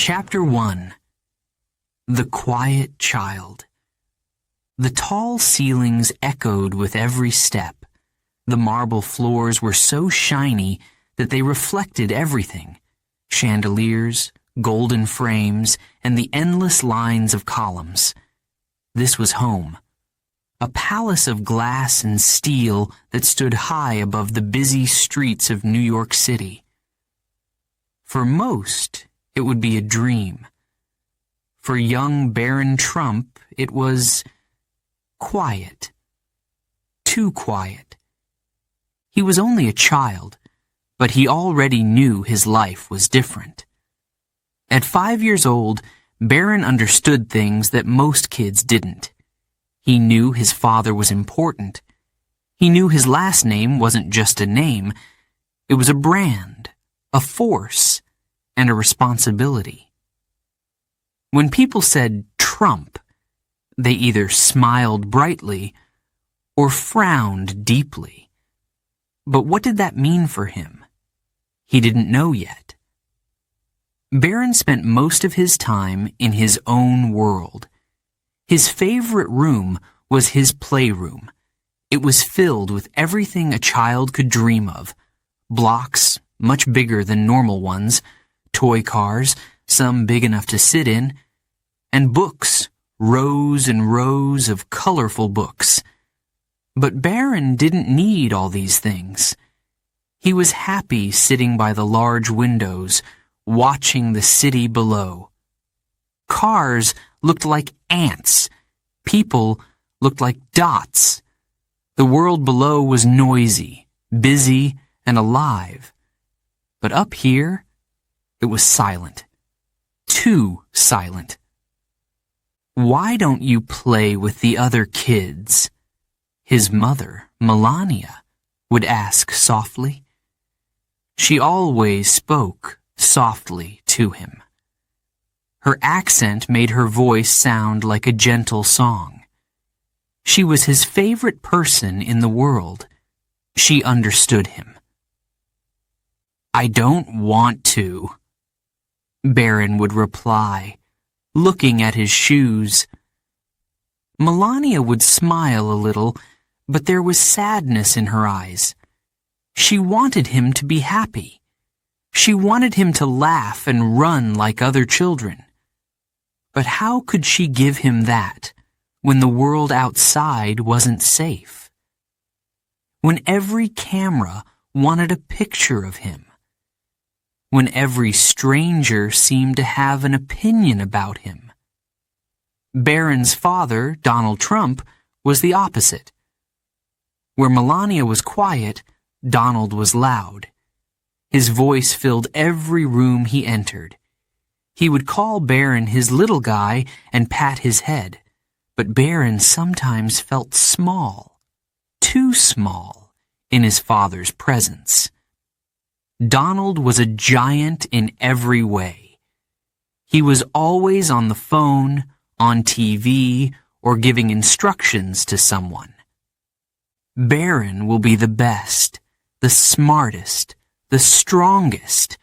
Chapter 1. The Quiet Child. The tall ceilings echoed with every step. The marble floors were so shiny that they reflected everything: chandeliers, golden frames, and the endless lines of columns. This was home. A palace of glass and steel that stood high above the busy streets of New York City. For most, it would be a dream. For young Barron Trump, it was quiet. Too quiet. He was only a child, but he already knew his life was different. At 5 years old, Barron understood things that most kids didn't. He knew his father was important. He knew his last name wasn't just a name. It was a brand, a force, and a responsibility. When people said Trump, they either smiled brightly or frowned deeply. But what did that mean for him? He didn't know yet. Barron spent most of his time in his own world. His favorite room was his playroom. It was filled with everything a child could dream of: blocks, much bigger than normal ones, toy cars, some big enough to sit in, and books, rows and rows of colorful books. But Barron didn't need all these things. He was happy sitting by the large windows, watching the city below. Cars looked like ants. People looked like dots. The world below was noisy, busy, and alive. But up here, it was silent. Too silent. "Why don't you play with the other kids?" his mother, Melania, would ask softly. She always spoke softly to him. Her accent made her voice sound like a gentle song. She was his favorite person in the world. She understood him. "I don't want to," Barron would reply, looking at his shoes. Melania would smile a little, but there was sadness in her eyes. She wanted him to be happy. She wanted him to laugh and run like other children. But how could she give him that when the world outside wasn't safe? When every camera wanted a picture of him? When every stranger seemed to have an opinion about him? Barron's father, Donald Trump, was the opposite. Where Melania was quiet, Donald was loud. His voice filled every room he entered. He would call Barron his little guy and pat his head, but Barron sometimes felt small, too small, in his father's presence. Donald was a giant in every way. He was always on the phone, on TV, or giving instructions to someone. "Barron will be the best, the smartest, the strongest,"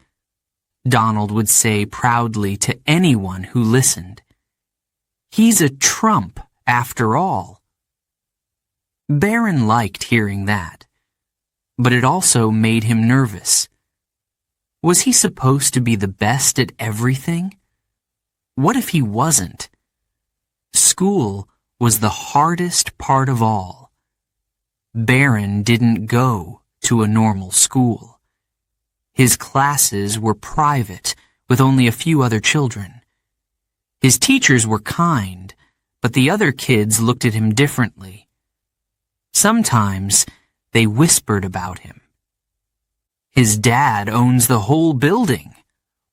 Donald would say proudly to anyone who listened. "He's a Trump, after all." Barron liked hearing that, but it also made him nervous. Was he supposed to be the best at everything? What if he wasn't? School was the hardest part of all. Barron didn't go to a normal school. His classes were private, with only a few other children. His teachers were kind, but the other kids looked at him differently. Sometimes they whispered about him. "His dad owns the whole building,"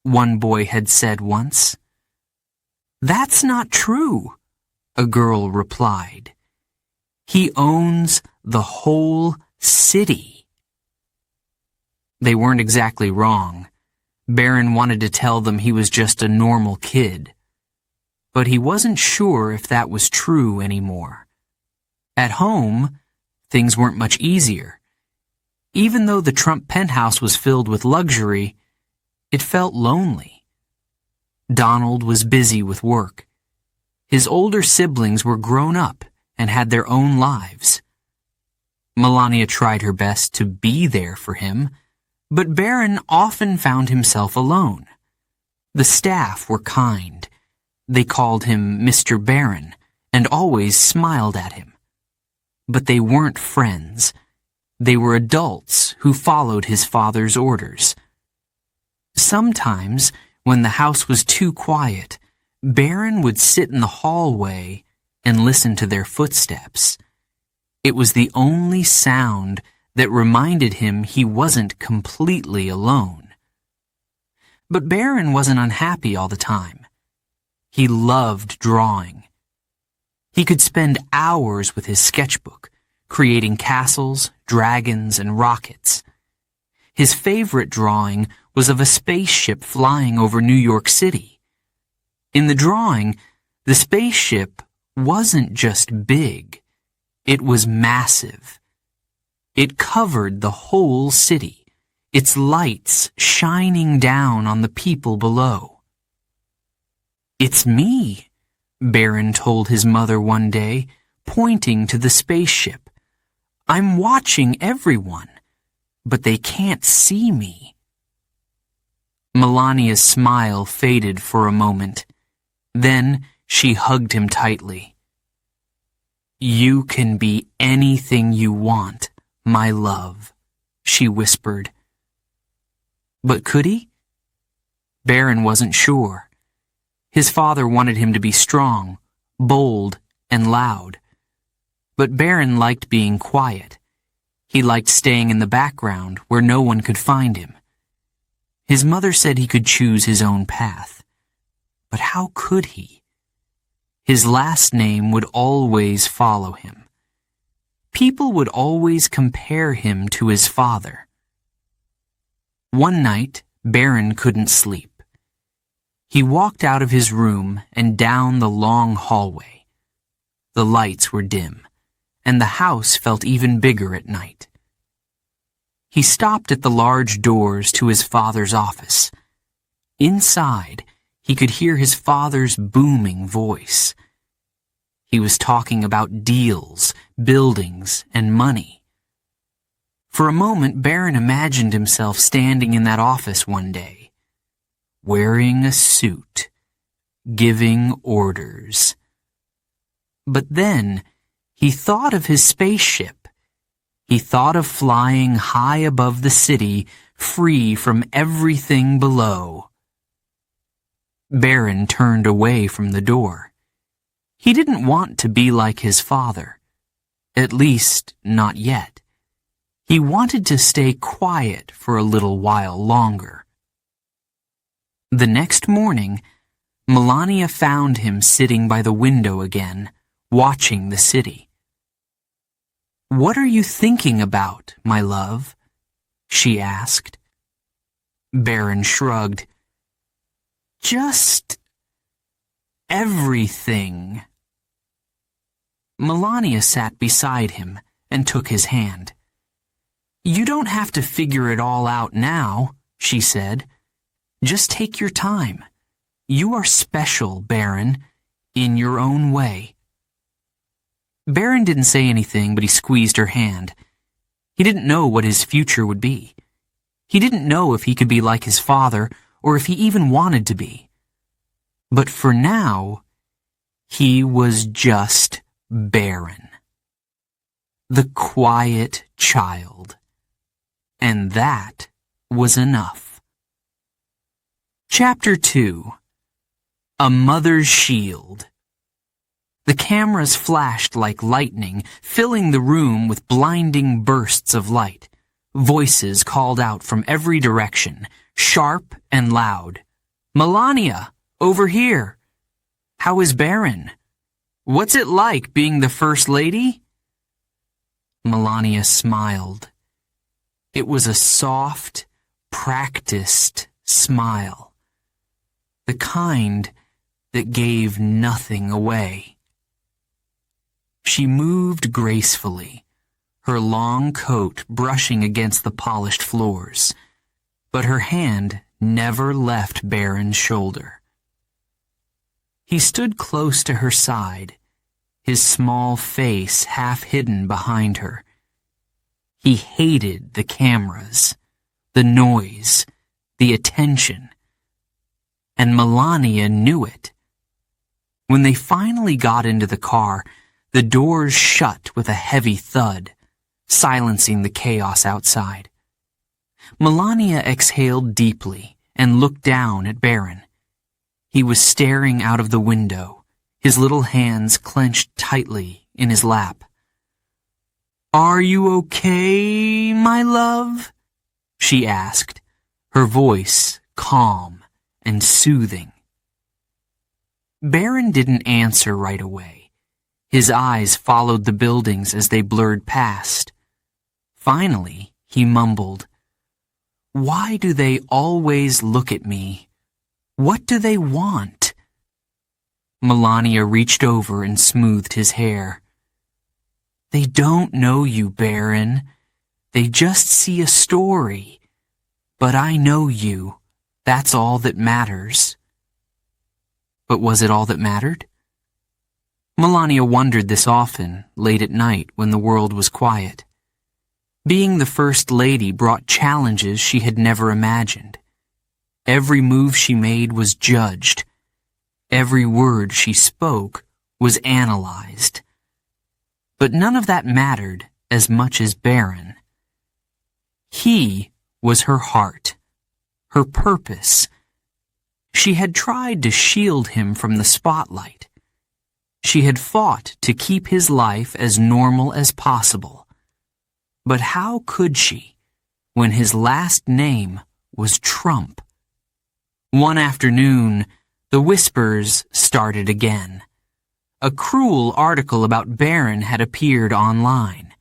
one boy had said once. "That's not true," a girl replied. "He owns the whole city." They weren't exactly wrong. Barron wanted to tell them he was just a normal kid. But he wasn't sure if that was true anymore. At home, things weren't much easier. Even though the Trump penthouse was filled with luxury, it felt lonely. Donald was busy with work. His older siblings were grown up and had their own lives. Melania tried her best to be there for him, but Barron often found himself alone. The staff were kind. They called him Mr. Barron and always smiled at him. But they weren't friends. They were adults who followed his father's orders. Sometimes, when the house was too quiet, Barron would sit in the hallway and listen to their footsteps. It was the only sound that reminded him he wasn't completely alone. But Barron wasn't unhappy all the time. He loved drawing. He could spend hours with his sketchbook, creating castles, dragons, and rockets. His favorite drawing was of a spaceship flying over New York City. In the drawing, the spaceship wasn't just big, it was massive. It covered the whole city, its lights shining down on the people below. "It's me," Barron told his mother one day, pointing to the spaceship. "I'm watching everyone, but they can't see me." Melania's smile faded for a moment. Then she hugged him tightly. "You can be anything you want, my love," she whispered. But could he? Barron wasn't sure. His father wanted him to be strong, bold, and loud. But Barron liked being quiet. He liked staying in the background where no one could find him. His mother said he could choose his own path. But how could he? His last name would always follow him. People would always compare him to his father. One night, Barron couldn't sleep. He walked out of his room and down the long hallway. The lights were dim, and the house felt even bigger at night. He stopped at the large doors to his father's office. Inside, he could hear his father's booming voice. He was talking about deals, buildings, and money. For a moment, Barron imagined himself standing in that office one day, wearing a suit, giving orders. But then, he thought of his spaceship. He thought of flying high above the city, free from everything below. Barron turned away from the door. He didn't want to be like his father. At least, not yet. He wanted to stay quiet for a little while longer. The next morning, Melania found him sitting by the window again, watching the city. "What are you thinking about, my love?" she asked. Barron shrugged. "Just everything." Melania sat beside him and took his hand. "You don't have to figure it all out now," she said. "Just take your time. You are special, Barron, in your own way." Barron didn't say anything, but he squeezed her hand. He didn't know what his future would be. He didn't know if he could be like his father or if he even wanted to be. But for now, he was just Barron. The quiet child. And that was enough. Chapter 2. A Mother's Shield. The cameras flashed like lightning, filling the room with blinding bursts of light. Voices called out from every direction, sharp and loud. "Melania, over here. How is Barron? What's it like being the First Lady?" Melania smiled. It was a soft, practiced smile. The kind that gave nothing away. She moved gracefully, her long coat brushing against the polished floors, but her hand never left Barron's shoulder. He stood close to her side, his small face half hidden behind her. He hated the cameras, the noise, the attention. And Melania knew it. When they finally got into the car, the doors shut with a heavy thud, silencing the chaos outside. Melania exhaled deeply and looked down at Barron. He was staring out of the window, his little hands clenched tightly in his lap. "Are you okay, my love?" she asked, her voice calm and soothing. Barron didn't answer right away. His eyes followed the buildings as they blurred past. Finally, he mumbled, "Why do they always look at me? What do they want?" Melania reached over and smoothed his hair. "They don't know you, Barron. They just see a story. But I know you. That's all that matters." But was it all that mattered? Melania wondered this often, late at night when the world was quiet. Being the First Lady brought challenges she had never imagined. Every move she made was judged. Every word she spoke was analyzed. But none of that mattered as much as Barron. He was her heart, her purpose. She had tried to shield him from the spotlight. She had fought to keep his life as normal as possible. But how could she, when his last name was Trump? One afternoon, the whispers started again. A cruel article about Barron had appeared online.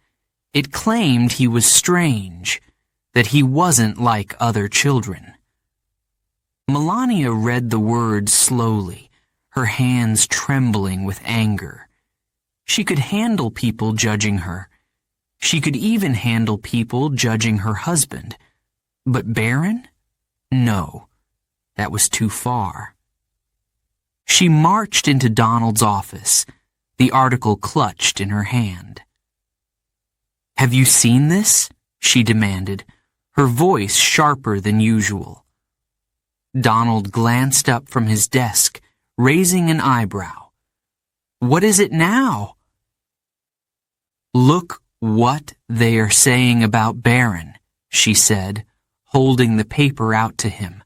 It claimed he was strange, that he wasn't like other children. Melania read the words slowly, her hands trembling with anger. She could handle people judging her. She could even handle people judging her husband. But Barron? No, that was too far. She marched into Donald's office, the article clutched in her hand. "Have you seen this?" she demanded, her voice sharper than usual. Donald glanced up from his desk, raising an eyebrow. "What is it now?" "Look what they are saying about Barron," she said, holding the paper out to him.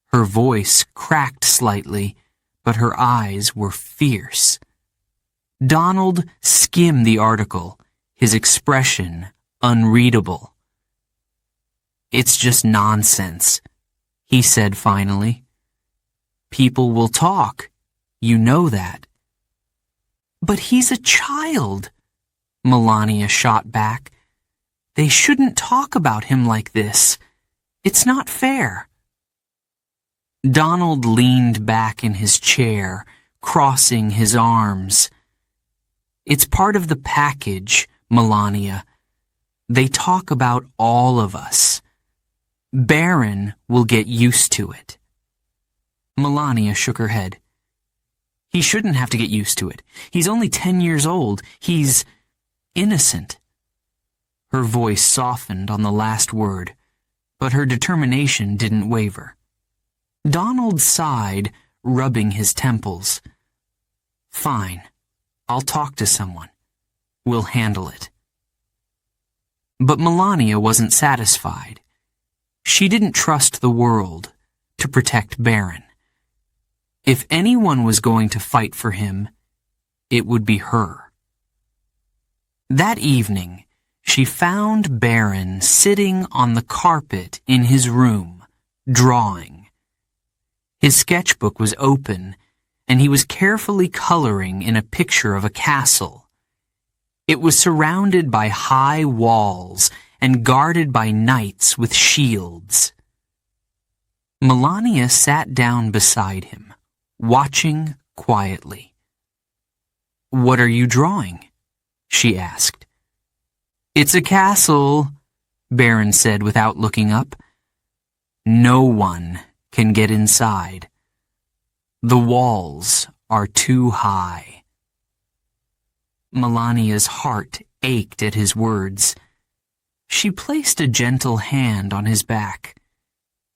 Her voice cracked slightly, but her eyes were fierce. Donald skimmed the article, his expression unreadable. "It's just nonsense," he said finally. "People will talk. You know that." "But he's a child," Melania shot back. "They shouldn't talk about him like this. It's not fair." Donald leaned back in his chair, crossing his arms. "It's part of the package, Melania. They talk about all of us. Barron will get used to it." Melania shook her head. "He shouldn't have to get used to it. He's only 10 years old. He's innocent." Her voice softened on the last word, but her determination didn't waver. Donald sighed, rubbing his temples. "Fine. I'll talk to someone. We'll handle it." But Melania wasn't satisfied. She didn't trust the world to protect Barron. If anyone was going to fight for him, it would be her. That evening, she found Barron sitting on the carpet in his room, drawing. His sketchbook was open, and he was carefully coloring in a picture of a castle. It was surrounded by high walls and guarded by knights with shields. Melania sat down beside him, watching quietly. "What are you drawing?" she asked. "It's a castle," Barron said without looking up. "No one can get inside." The walls are too high. Melania's heart ached at his words. She placed a gentle hand on his back.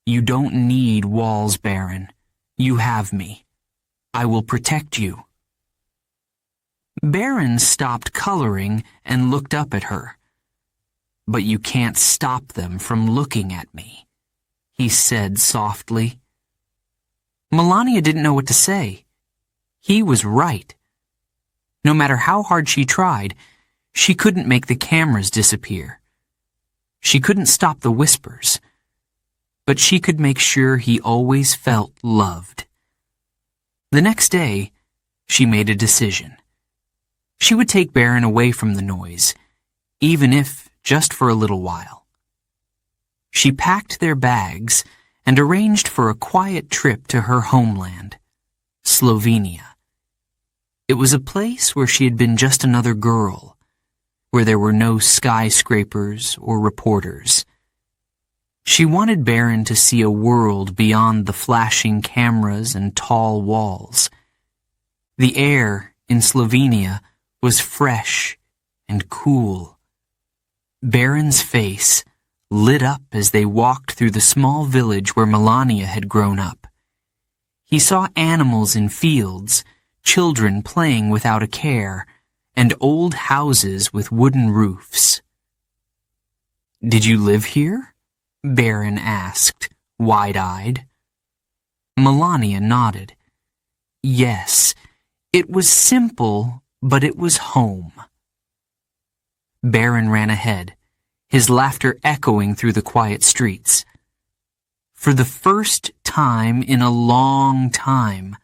You don't need walls, Barron. You have me. I will protect you. Barron stopped coloring and looked up at her. But you can't stop them from looking at me, he said softly. Melania didn't know what to say. He was right. No matter how hard she tried, she couldn't make the cameras disappear. She couldn't stop the whispers, but she could make sure he always felt loved. The next day, she made a decision. She would take Barron away from the noise, even if just for a little while. She packed their bags and arranged for a quiet trip to her homeland, Slovenia. It was a place where she had been just another girl, where there were no skyscrapers or reporters. She wanted Barron to see a world beyond the flashing cameras and tall walls. The air in Slovenia was fresh and cool. Barron's face lit up as they walked through the small village where Melania had grown up. He saw animals in fields, children playing without a care, and old houses with wooden roofs. Did you live here? Barron asked, wide-eyed. Melania nodded. Yes, it was simple, but it was home. Barron ran ahead, his laughter echoing through the quiet streets. For the first time in a long time,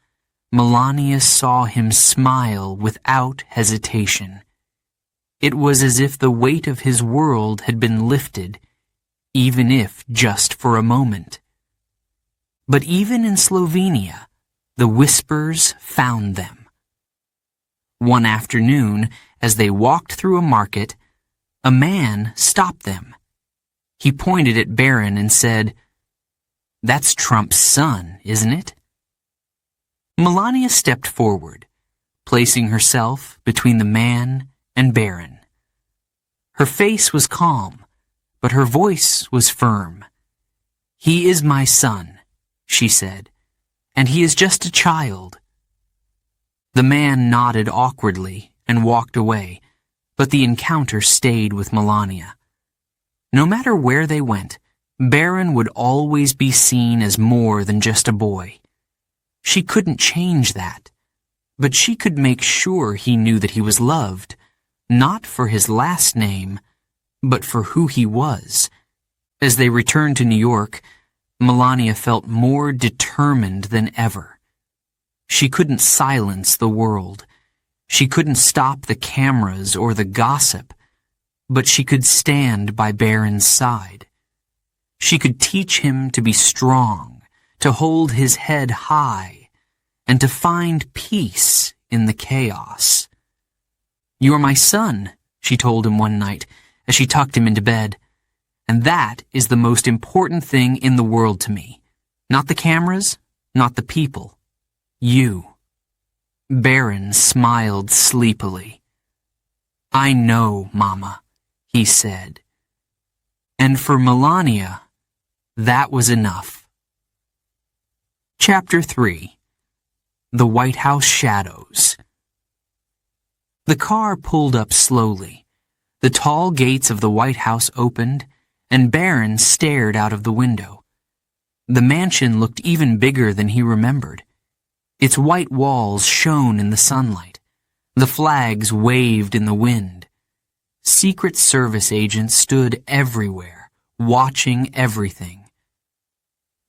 Melania saw him smile without hesitation. It was as if the weight of his world had been lifted, even if just for a moment. But even in Slovenia, the whispers found them. One afternoon, as they walked through a market, a man stopped them. He pointed at Barron and said, "That's Trump's son, isn't it?" Melania stepped forward, placing herself between the man and Barron. Her face was calm, but her voice was firm. "He is my son," she said, "and he is just a child." The man nodded awkwardly and walked away, but the encounter stayed with Melania. No matter where they went, Barron would always be seen as more than just a boy. She couldn't change that, but she could make sure he knew that he was loved, not for his last name, but for who he was. As they returned to New York, Melania felt more determined than ever. She couldn't silence the world. She couldn't stop the cameras or the gossip, but she could stand by Barron's side. She could teach him to be strong, to hold his head high, and to find peace in the chaos. "You're my son," she told him one night as she tucked him into bed, "and that is the most important thing in the world to me. Not the cameras, not the people. You." Barron smiled sleepily. "I know, Mama," he said. And for Melania, that was enough. Chapter 3. The White House Shadows. The car pulled up slowly. The tall gates of the White House opened, and Barron stared out of the window. The mansion looked even bigger than he remembered. Its white walls shone in the sunlight. The flags waved in the wind. Secret Service agents stood everywhere, watching everything.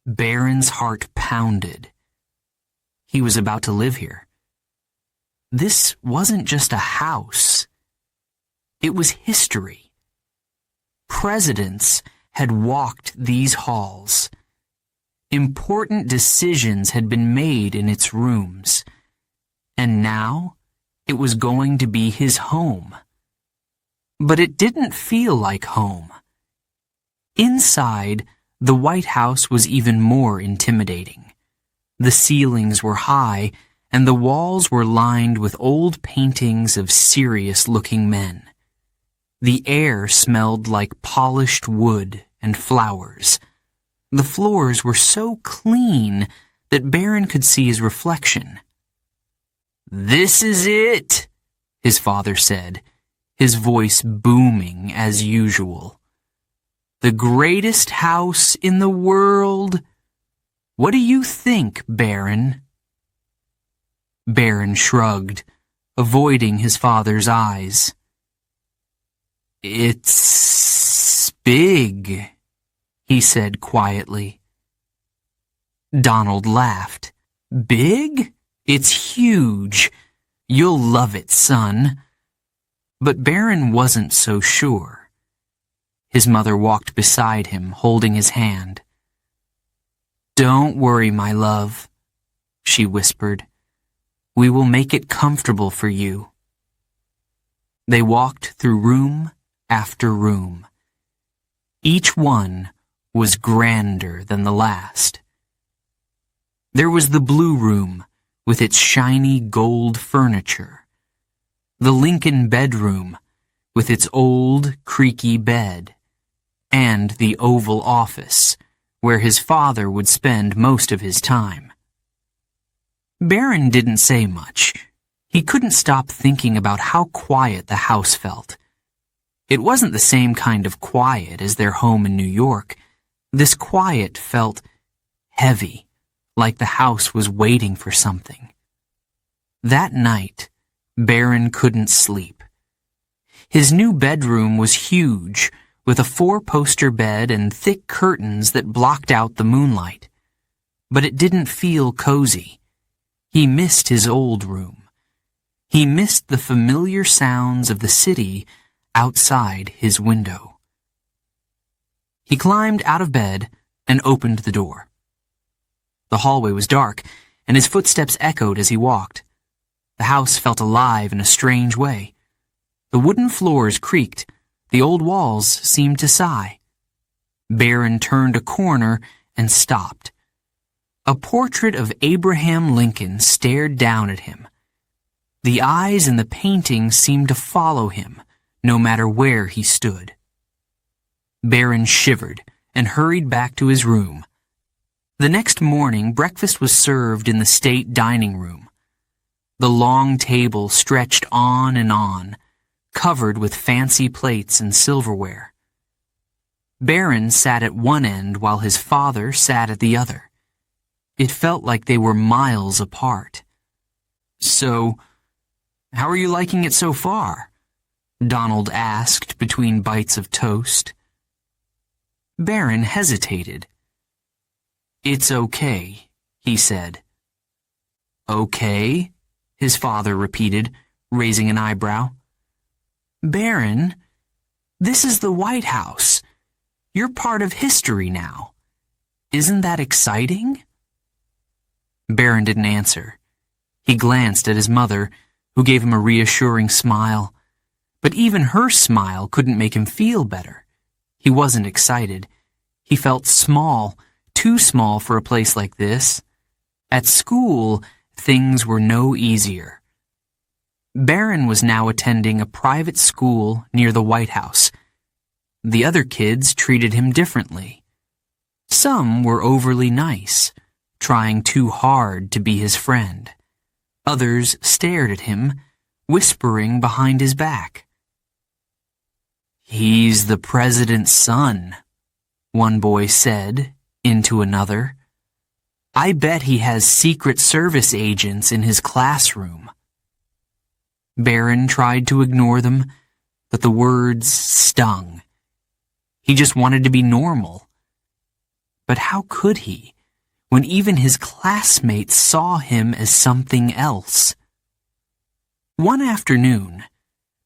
Barron's heart pounded. He was about to live here. This wasn't just a house. It was history. Presidents had walked these halls. Important decisions had been made in its rooms. And now, it was going to be his home. But it didn't feel like home. Inside, the White House was even more intimidating. The ceilings were high, and the walls were lined with old paintings of serious-looking men. The air smelled like polished wood and flowers. The floors were so clean that Barron could see his reflection. "This is it," his father said, his voice booming as usual. "The greatest house in the world. What do you think, Barron?" Barron shrugged, avoiding his father's eyes. "It's big," he said quietly. Donald laughed. "Big? It's huge. You'll love it, son." But Barron wasn't so sure. His mother walked beside him, holding his hand. "Don't worry, my love," she whispered. "We will make it comfortable for you." They walked through room after room. Each one was grander than the last. There was the blue room with its shiny gold furniture, the Lincoln bedroom with its old creaky bed, and the Oval Office where his father would spend most of his time. Barron didn't say much. He couldn't stop thinking about how quiet the house felt. It wasn't the same kind of quiet as their home in New York. This quiet felt heavy, like the house was waiting for something. That night, Barron couldn't sleep. His new bedroom was huge, with a 4-poster bed and thick curtains that blocked out the moonlight. But it didn't feel cozy. He missed his old room. He missed the familiar sounds of the city outside his window. He climbed out of bed and opened the door. The hallway was dark, and his footsteps echoed as he walked. The house felt alive in a strange way. The wooden floors creaked. The old walls seemed to sigh. Barron turned a corner and stopped. A portrait of Abraham Lincoln stared down at him. The eyes in the painting seemed to follow him, no matter where he stood. Barron shivered and hurried back to his room. The next morning, breakfast was served in the state dining room. The long table stretched on and on, covered with fancy plates and silverware. Barron sat at one end while his father sat at the other. It felt like they were miles apart. "So, how are you liking it so far?" Donald asked between bites of toast. Barron hesitated. "It's okay," he said. "Okay?" his father repeated, raising an eyebrow. "Barron, this is the White House. You're part of history now. Isn't that exciting?" Barron didn't answer. He glanced at his mother, who gave him a reassuring smile. But even her smile couldn't make him feel better. He wasn't excited. He felt small, too small for a place like this. At school, things were no easier. Barron was now attending a private school near the White House. The other kids treated him differently. Some were overly nice, trying too hard to be his friend. Others stared at him, whispering behind his back. "He's the president's son," one boy said into another. "I bet he has Secret Service agents in his classroom." Barron tried to ignore them, but the words stung. He just wanted to be normal. But how could he, when even his classmates saw him as something else? One afternoon,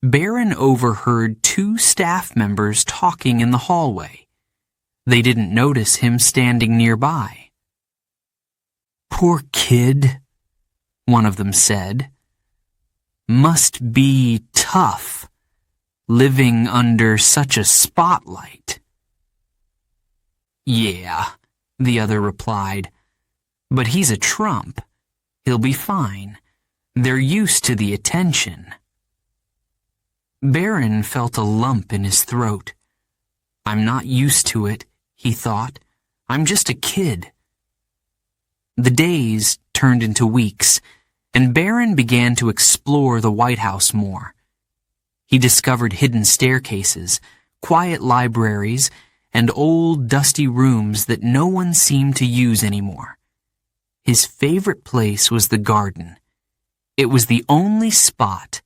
Barron overheard 2 staff members talking in the hallway. They didn't notice him standing nearby. "Poor kid," one of them said. "Must be tough, living under such a spotlight." "Yeah," the other replied. But he's a trump. He'll be fine. They're used to the attention. Barron felt a lump in his throat. I'm not used to it, he thought. I'm just a kid. The days turned into weeks, and Barron began to explore the White House more. He discovered hidden staircases, quiet libraries, and old, dusty rooms that no one seemed to use anymore. His favorite place was the garden. It was the only spot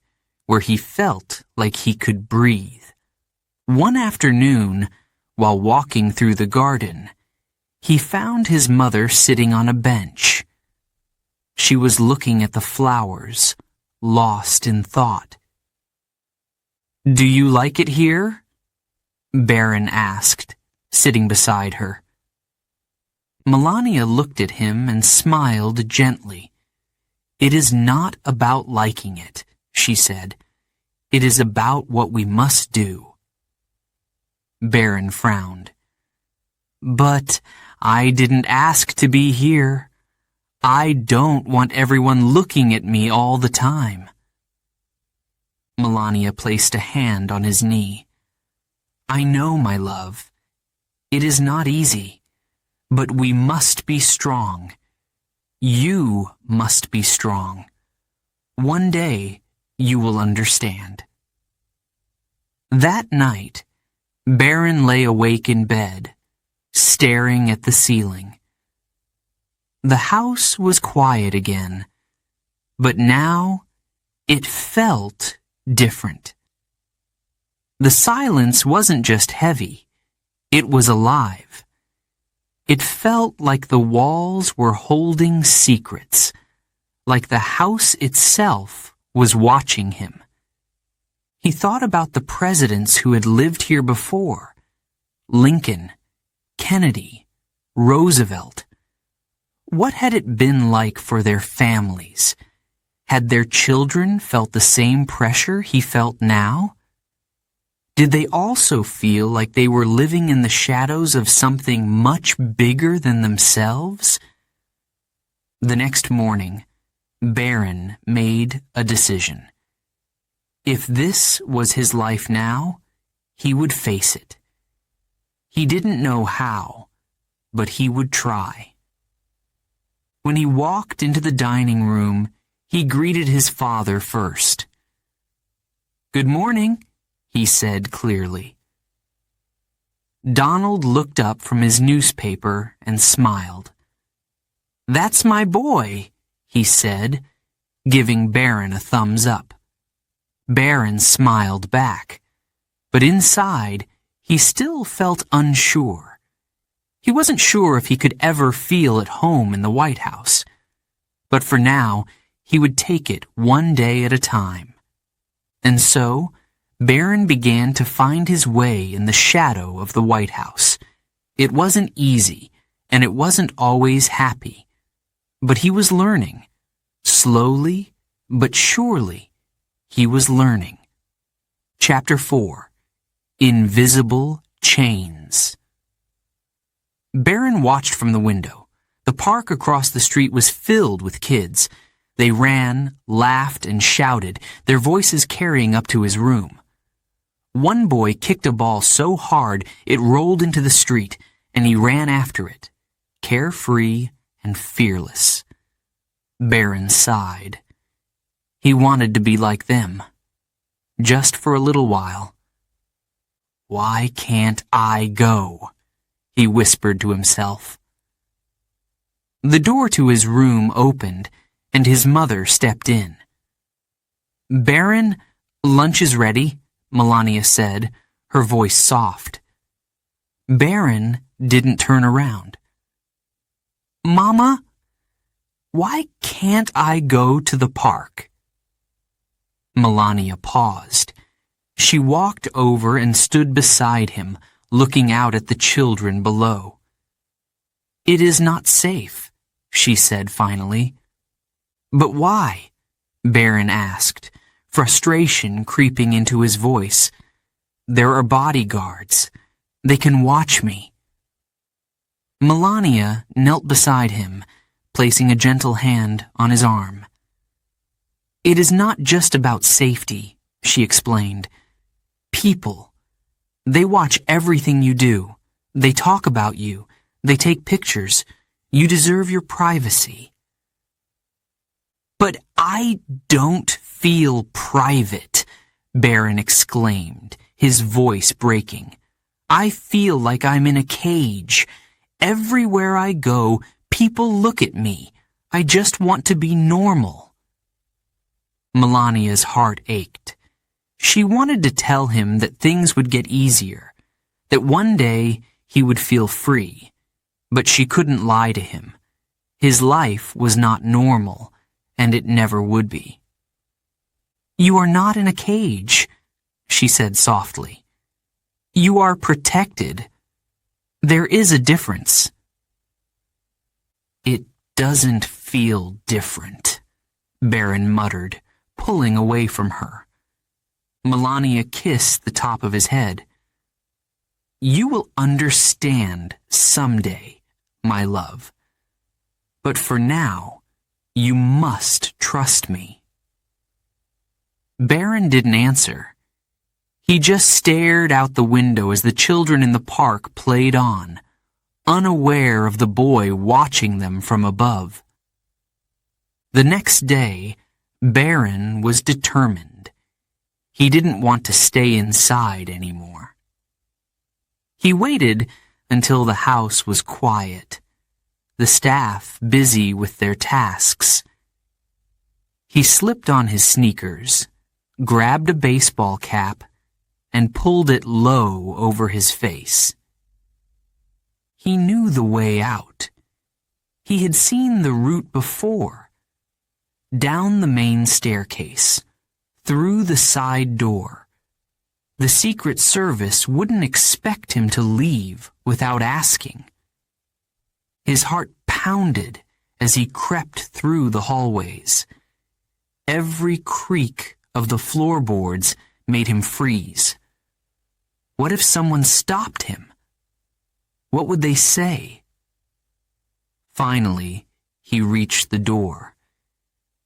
where he felt like he could breathe. One afternoon, while walking through the garden, he found his mother sitting on a bench. She was looking at the flowers, lost in thought. "Do you like it here?" Barron asked, sitting beside her. Melania looked at him and smiled gently. "It is not about liking it," she said. "It is about what we must do." Barron frowned. "But I didn't ask to be here. I don't want everyone looking at me all the time." Melania placed a hand on his knee. "I know, my love. It is not easy, but we must be strong. You must be strong. One day you will understand." That night, Barron lay awake in bed, staring at the ceiling. The house was quiet again, but now it felt different. The silence wasn't just heavy, it was alive. It felt like the walls were holding secrets, like the house itself was watching him. He thought about the presidents who had lived here before: Lincoln, Kennedy, Roosevelt. What had it been like for their families? Had their children felt the same pressure he felt now? Did they also feel like they were living in the shadows of something much bigger than themselves? The next morning, Barron made a decision. If this was his life now, he would face it. He didn't know how, but he would try. When he walked into the dining room, he greeted his father first. "Good morning," he said clearly. Donald looked up from his newspaper and smiled. "That's my boy," he said, giving Barron a thumbs up. Barron smiled back, but inside he still felt unsure. He wasn't sure if he could ever feel at home in the White House, but for now he would take it one day at a time. And so Barron began to find his way in the shadow of the White House. It wasn't easy, and it wasn't always happy, but he was learning. Slowly but surely, he was learning. Chapter 4. Invisible Chains. Barron watched from the window. The park across the street was filled with kids. They ran, laughed, and shouted, their voices carrying up to his room. One boy kicked a ball so hard it rolled into the street, and he ran after it, carefree and fearless. Barron sighed. He wanted to be like them, just for a little while. "Why can't I go?" he whispered to himself. The door to his room opened, and his mother stepped in. "Barron, lunch is ready," Melania said, her voice soft. Barron didn't turn around. "Mama, why can't I go to the park?" Melania paused. She walked over and stood beside him, looking out at the children below. "It is not safe," she said finally. "But why?" Barron asked, frustration creeping into his voice. "There are bodyguards. They can watch me." Melania knelt beside him, placing a gentle hand on his arm. "It is not just about safety," she explained. "People. They watch everything you do. They talk about you. They take pictures. You deserve your privacy." "But I don't feel private," Barron exclaimed, his voice breaking. "I feel like I'm in a cage. Everywhere I go, people look at me. I just want to be normal." Melania's heart ached. She wanted to tell him that things would get easier, that one day he would feel free, but she couldn't lie to him. His life was not normal, and it never would be. "You are not in a cage," she said softly. "You are protected. There is a difference." "It doesn't feel different," Barron muttered, pulling away from her. Melania kissed the top of his head. "You will understand someday, my love. But for now, you must trust me." Barron didn't answer. He just stared out the window as the children in the park played on, unaware of the boy watching them from above. The next day, Barron was determined. He didn't want to stay inside anymore. He waited until the house was quiet, the staff busy with their tasks. He slipped on his sneakers, grabbed a baseball cap, and pulled it low over his face. He knew the way out. He had seen the route before. Down the main staircase, through the side door. The Secret Service wouldn't expect him to leave without asking. His heart pounded as he crept through the hallways. Every creak of the floorboards made him freeze. What if someone stopped him? What would they say? Finally, he reached the door.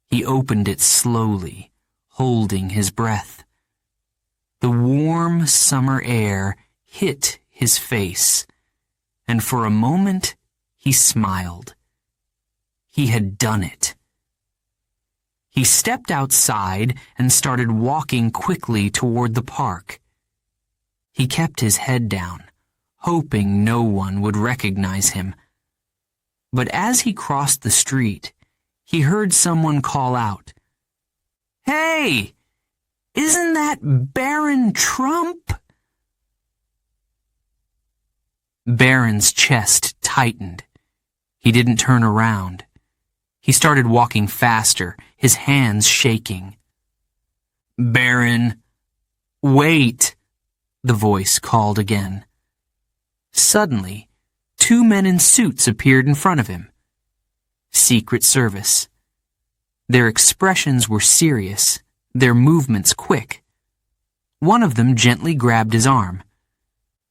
He opened it slowly, holding his breath. The warm summer air hit his face, and for a moment he smiled. He had done it. He stepped outside and started walking quickly toward the park. He kept his head down, hoping no one would recognize him. But as he crossed the street, he heard someone call out, "Hey! Isn't that Barron Trump?" Barron's chest tightened. He didn't turn around. He started walking faster, his hands shaking. "Barron, wait!" the voice called again. Suddenly, two men in suits appeared in front of him. Secret Service. Their expressions were serious, their movements quick. One of them gently grabbed his arm.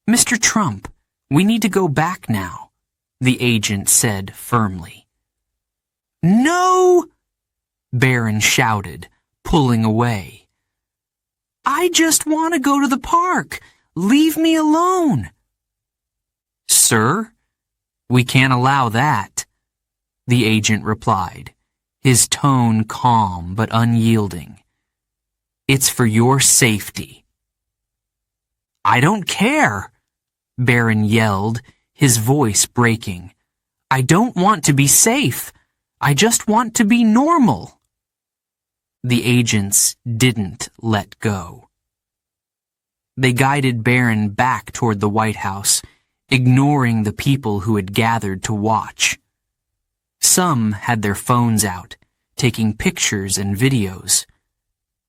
"Mr. Trump, we need to go back now," the agent said firmly. "No!" Barron shouted, pulling away. "I just want to go to the park. Leave me alone." "Sir, we can't allow that," the agent replied, his tone calm but unyielding. "It's for your safety." "I don't care," Barron yelled, his voice breaking. "I don't want to be safe. I just want to be normal." The agents didn't let go. They guided Barron back toward the White House, ignoring the people who had gathered to watch. Some had their phones out, taking pictures and videos.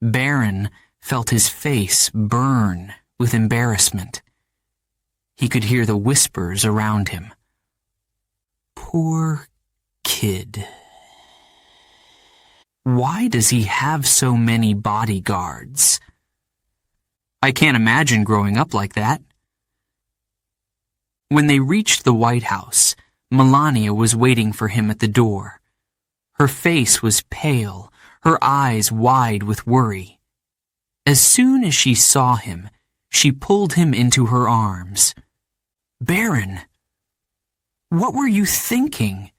Barron felt his face burn with embarrassment. He could hear the whispers around him. Poor kid. Why does he have so many bodyguards? I can't imagine growing up like that. When they reached the White House, Melania was waiting for him at the door. Her face was pale, her eyes wide with worry. As soon as she saw him, she pulled him into her arms. "Barron, what were you thinking?"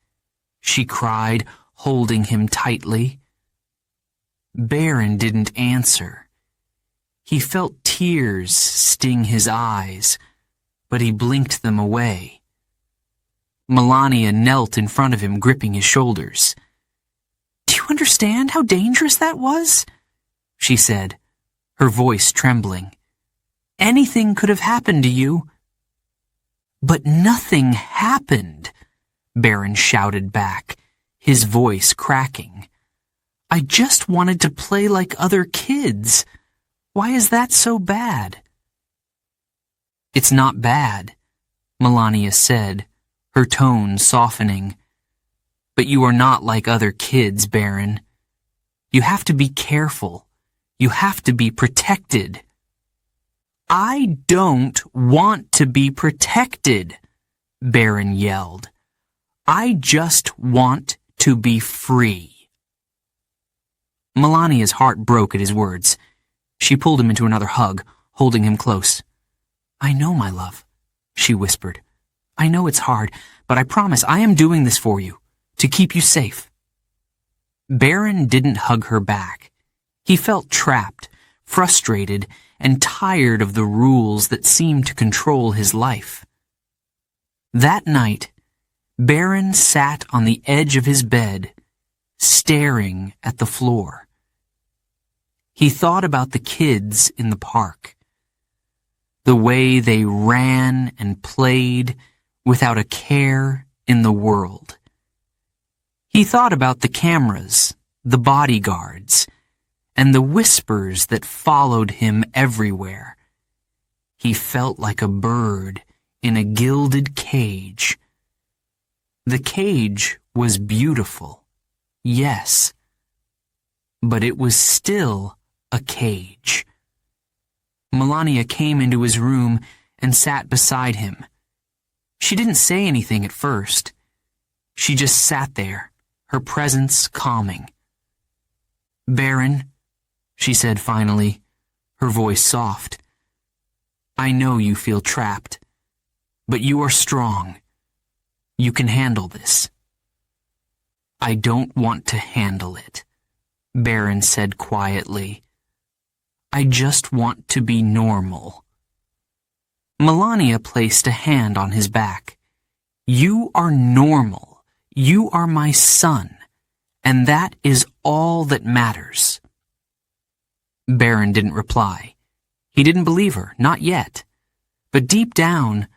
she cried, holding him tightly. Barron didn't answer. He felt tears sting his eyes, but he blinked them away. Melania knelt in front of him, gripping his shoulders. "Do you understand how dangerous that was?" she said, her voice trembling. "Anything could have happened to you." "But nothing happened," Barron shouted back, his voice cracking. "I just wanted to play like other kids. Why is that so bad?" "It's not bad," Melania said, her tone softening. "But you are not like other kids, Barron. You have to be careful. You have to be protected." "I don't want to be protected," Barron yelled. "I just want to be free." Melania's heart broke at his words. She pulled him into another hug, holding him close. "I know, my love," she whispered. "I know it's hard, but I promise I am doing this for you, to keep you safe." Barron didn't hug her back. He felt trapped, frustrated, and tired of the rules that seemed to control his life. That night, Barron sat on the edge of his bed, staring at the floor. He thought about the kids in the park, the way they ran and played without a care in the world. He thought about the cameras, the bodyguards, and the whispers that followed him everywhere. He felt like a bird in a gilded cage. The cage was beautiful, yes, but it was still a cage. Melania came into his room and sat beside him. She didn't say anything at first. She just sat there, her presence calming. "Barron," she said finally, her voice soft. "I know you feel trapped, but you are strong. You can handle this." "I don't want to handle it," Barron said quietly. "I just want to be normal." Melania placed a hand on his back. "You are normal. You are my son, and that is all that matters." Barron didn't reply. He didn't believe her, not yet. But deep down,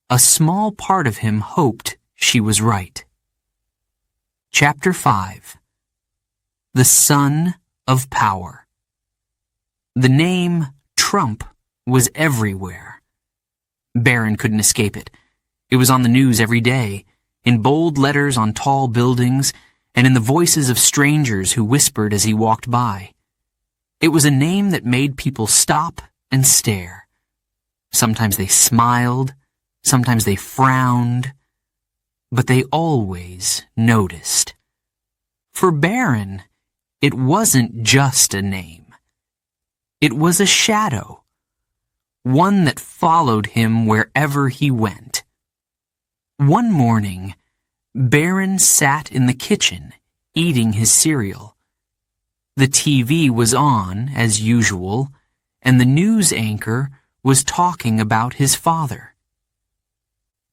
a small part of him hoped she was right. Chapter 5. The Son of Power. The name Trump was everywhere. Barron couldn't escape it. It was on the news every day, in bold letters on tall buildings, and in the voices of strangers who whispered as he walked by. It was a name that made people stop and stare. Sometimes they smiled, sometimes they frowned, but they always noticed. For Barron, it wasn't just a name. It was a shadow, one that followed him wherever he went. One morning, Barron sat in the kitchen, eating his cereal. The TV was on, as usual, and the news anchor was talking about his father.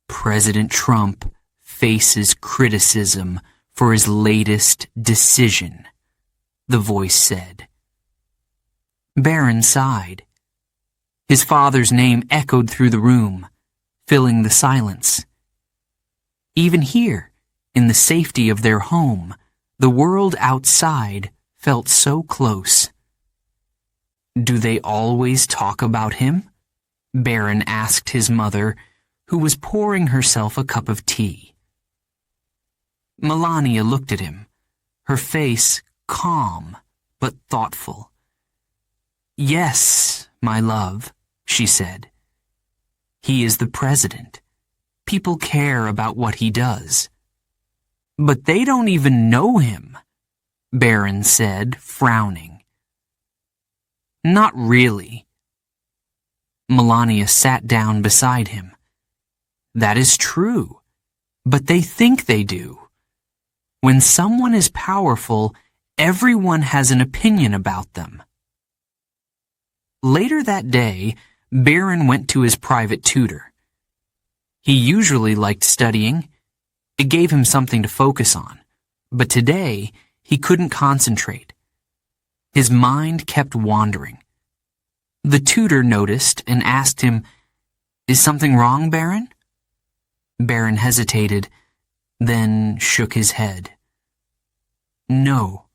"President Trump faces criticism for his latest decision," the voice said. Barron sighed. His father's name echoed through the room, filling the silence. Even here, in the safety of their home, the world outside felt so close. "Do they always talk about him?" Barron asked his mother, who was pouring herself a cup of tea. Melania looked at him, her face calm but thoughtful. "Yes, my love," she said. "He is the president. people care about what he does. But they don't even know him, Barron said, frowning. Not really. Melania sat down beside him. That is true, but they think they do. When someone is powerful, everyone has an opinion about them. Later that day, Barron went to his private tutor. He usually liked studying. It gave him something to focus on. But today, he couldn't concentrate. His mind kept wandering. The tutor noticed and asked him, "Is something wrong, Barron?" Barron hesitated, then shook his head. "No,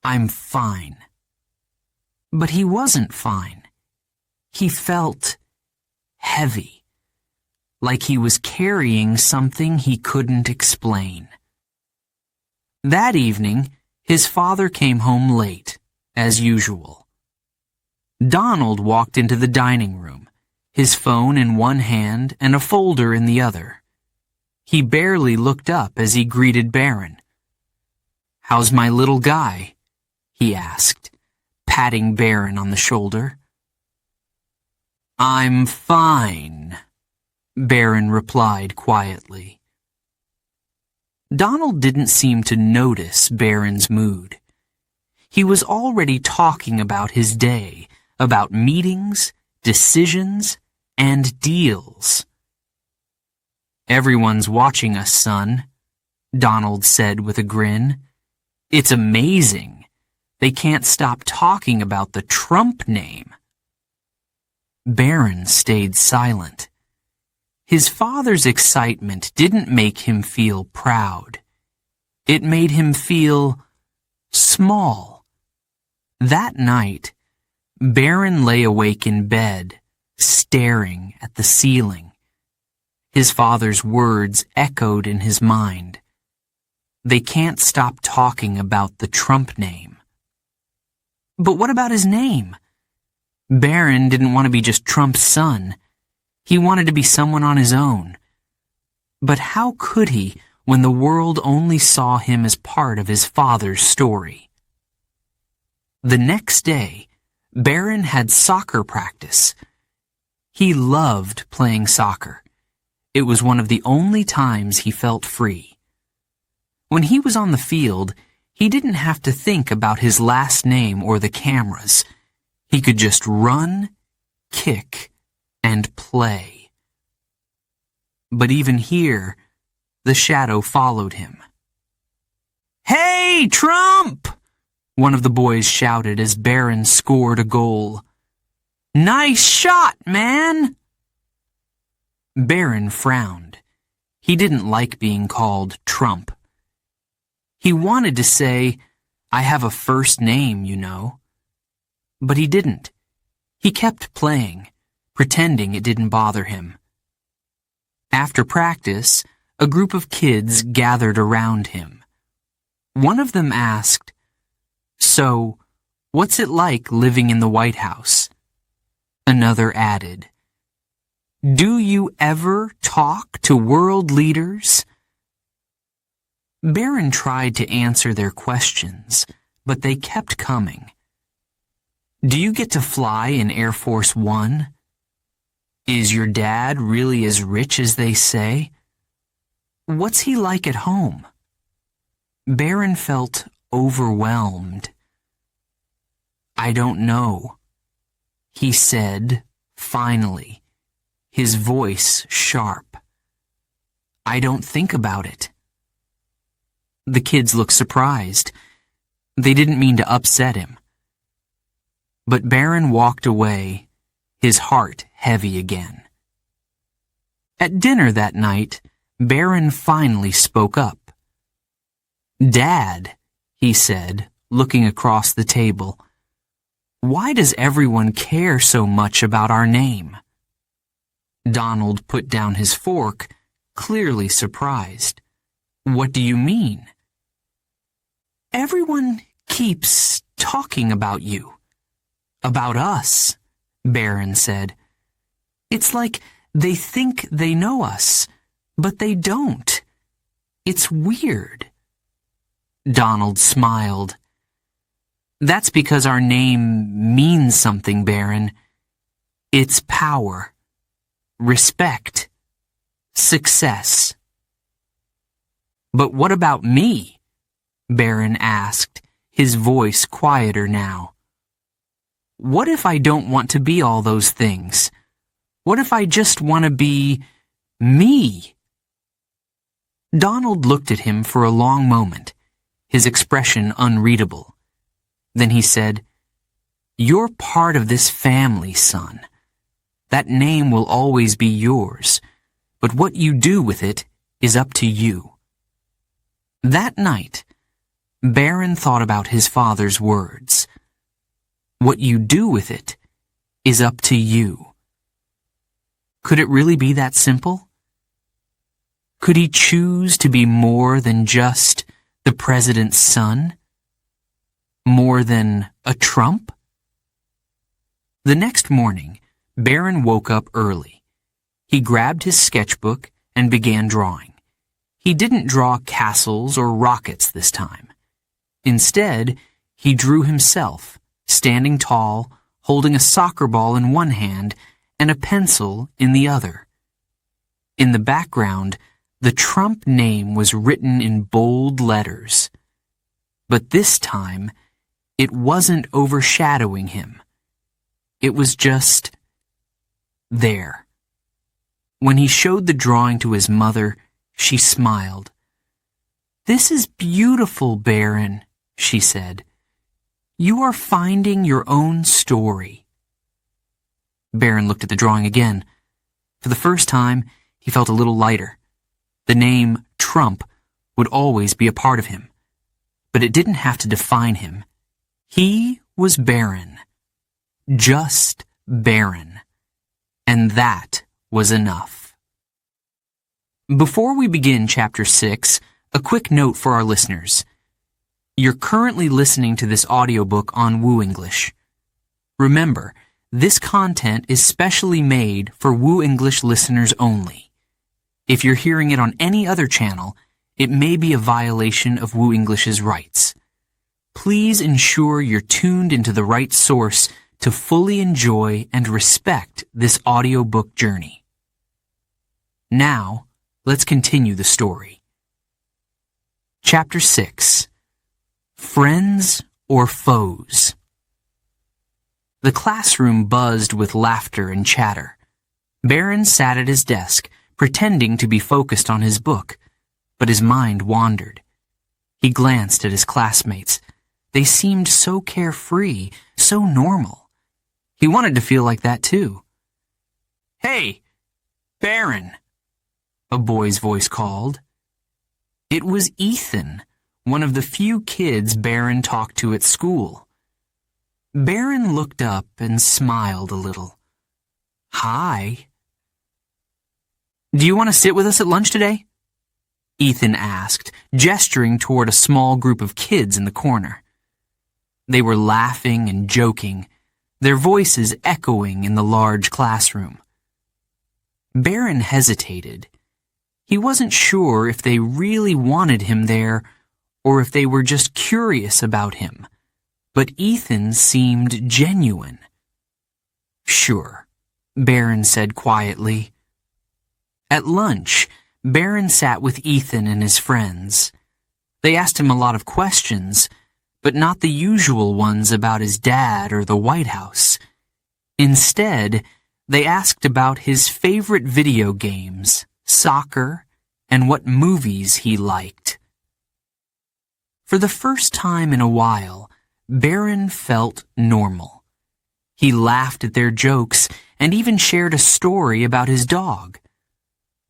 I'm fine." But he wasn't fine. He felt heavy, like he was carrying something he couldn't explain. That evening, his father came home late, as usual. Donald walked into the dining room, his phone in one hand and a folder in the other. He barely looked up as he greeted Barron. "How's my little guy?" he asked, patting Barron on the shoulder. "I'm fine," Barron replied quietly. Donald didn't seem to notice Barron's mood. He was already talking about his day, about meetings, decisions, and deals. "Everyone's watching us, son," Donald said with a grin. "It's amazing. They can't stop talking about the Trump name." Barron stayed silent. His father's excitement didn't make him feel proud. It made him feel small. That night, Barron lay awake in bed, staring at the ceiling. His father's words echoed in his mind. They can't stop talking about the Trump name. But what about his name? Barron didn't want to be just Trump's son. He wanted to be someone on his own. But how could he when the world only saw him as part of his father's story? The next day, Barron had soccer practice. He loved playing soccer. It was one of the only times he felt free. When he was on the field, he didn't have to think about his last name or the cameras. He could just run, kick, and play. But even here, the shadow followed him. "Hey, Trump!" one of the boys shouted as Barron scored a goal. "Nice shot, man!" Barron frowned. He didn't like being called Trump. He wanted to say, "I have a first name, you know." But he didn't. He kept playing, pretending it didn't bother him. After practice, a group of kids gathered around him. One of them asked, "So, what's it like living in the White House?" Another added, "Do you ever talk to world leaders?" Barron tried to answer their questions, but they kept coming. "Do you get to fly in Air Force One? Is your dad really as rich as they say? What's he like at home?" Barron felt overwhelmed. "I don't know," he said, finally, his voice sharp. "I don't think about it." The kids looked surprised. They didn't mean to upset him. But Barron walked away, his heart heavy again. At dinner that night, Barron finally spoke up. "Dad," he said, looking across the table, "why does everyone care so much about our name?" Donald put down his fork, clearly surprised. "What do you mean?" "Everyone keeps talking about you. About us," Barron said. "It's like they think they know us, But they don't. It's weird. Donald smiled. That's because our name means something, Barron. It's power, respect, success. But what about me? Barron asked, his voice quieter now. What if I don't want to be all those things? What if I just want to be me? Donald looked at him for a long moment, his expression unreadable. Then he said, "You're part of this family, son. That name will always be yours, but what you do with it is up to you." That night, Barron thought about his father's words. What you do with it is up to you. Could it really be that simple? Could he choose to be more than just the president's son? More than a Trump? The next morning, Barron woke up early. He grabbed his sketchbook and began drawing. He didn't draw castles or rockets this time. Instead, he drew himself, standing tall, holding a soccer ball in one hand and a pencil in the other. In the background, the Trump name was written in bold letters. But this time, it wasn't overshadowing him. It was just there. When he showed the drawing to his mother, she smiled. "This is beautiful, Barron," she said. "You are finding your own story." Barron looked at the drawing again. For the first time, he felt a little lighter. The name Trump would always be a part of him, but it didn't have to define him. He was Barron. Just Barron. And that was enough. Before we begin Chapter 6, a quick note for our listeners. You're currently listening to this audiobook on Woo English. Remember, this content is specially made for Woo English listeners only. If you're hearing it on any other channel, it may be a violation of Woo English's rights. Please ensure you're tuned into the right source to fully enjoy and respect this audiobook journey. Now, let's continue the story. Chapter 6. Friends or Foes? The classroom buzzed with laughter and chatter. Barron sat at his desk, pretending to be focused on his book, but his mind wandered. He glanced at his classmates. They seemed so carefree, so normal. He wanted to feel like that too. "Hey, Barron," a boy's voice called. It was Ethan, one of the few kids Barron talked to at school. Barron looked up and smiled a little. "Hi." "Do you want to sit with us at lunch today?" Ethan asked, gesturing toward a small group of kids in the corner. They were laughing and joking, their voices echoing in the large classroom. Barron hesitated. He wasn't sure if they really wanted him there or if they were just curious about him, but Ethan seemed genuine. "Sure," Barron said quietly. At lunch, Barron sat with Ethan and his friends. They asked him a lot of questions, but not the usual ones about his dad or the White House. Instead, they asked about his favorite video games, soccer, and what movies he liked. For the first time in a while, Barron felt normal. He laughed at their jokes and even shared a story about his dog.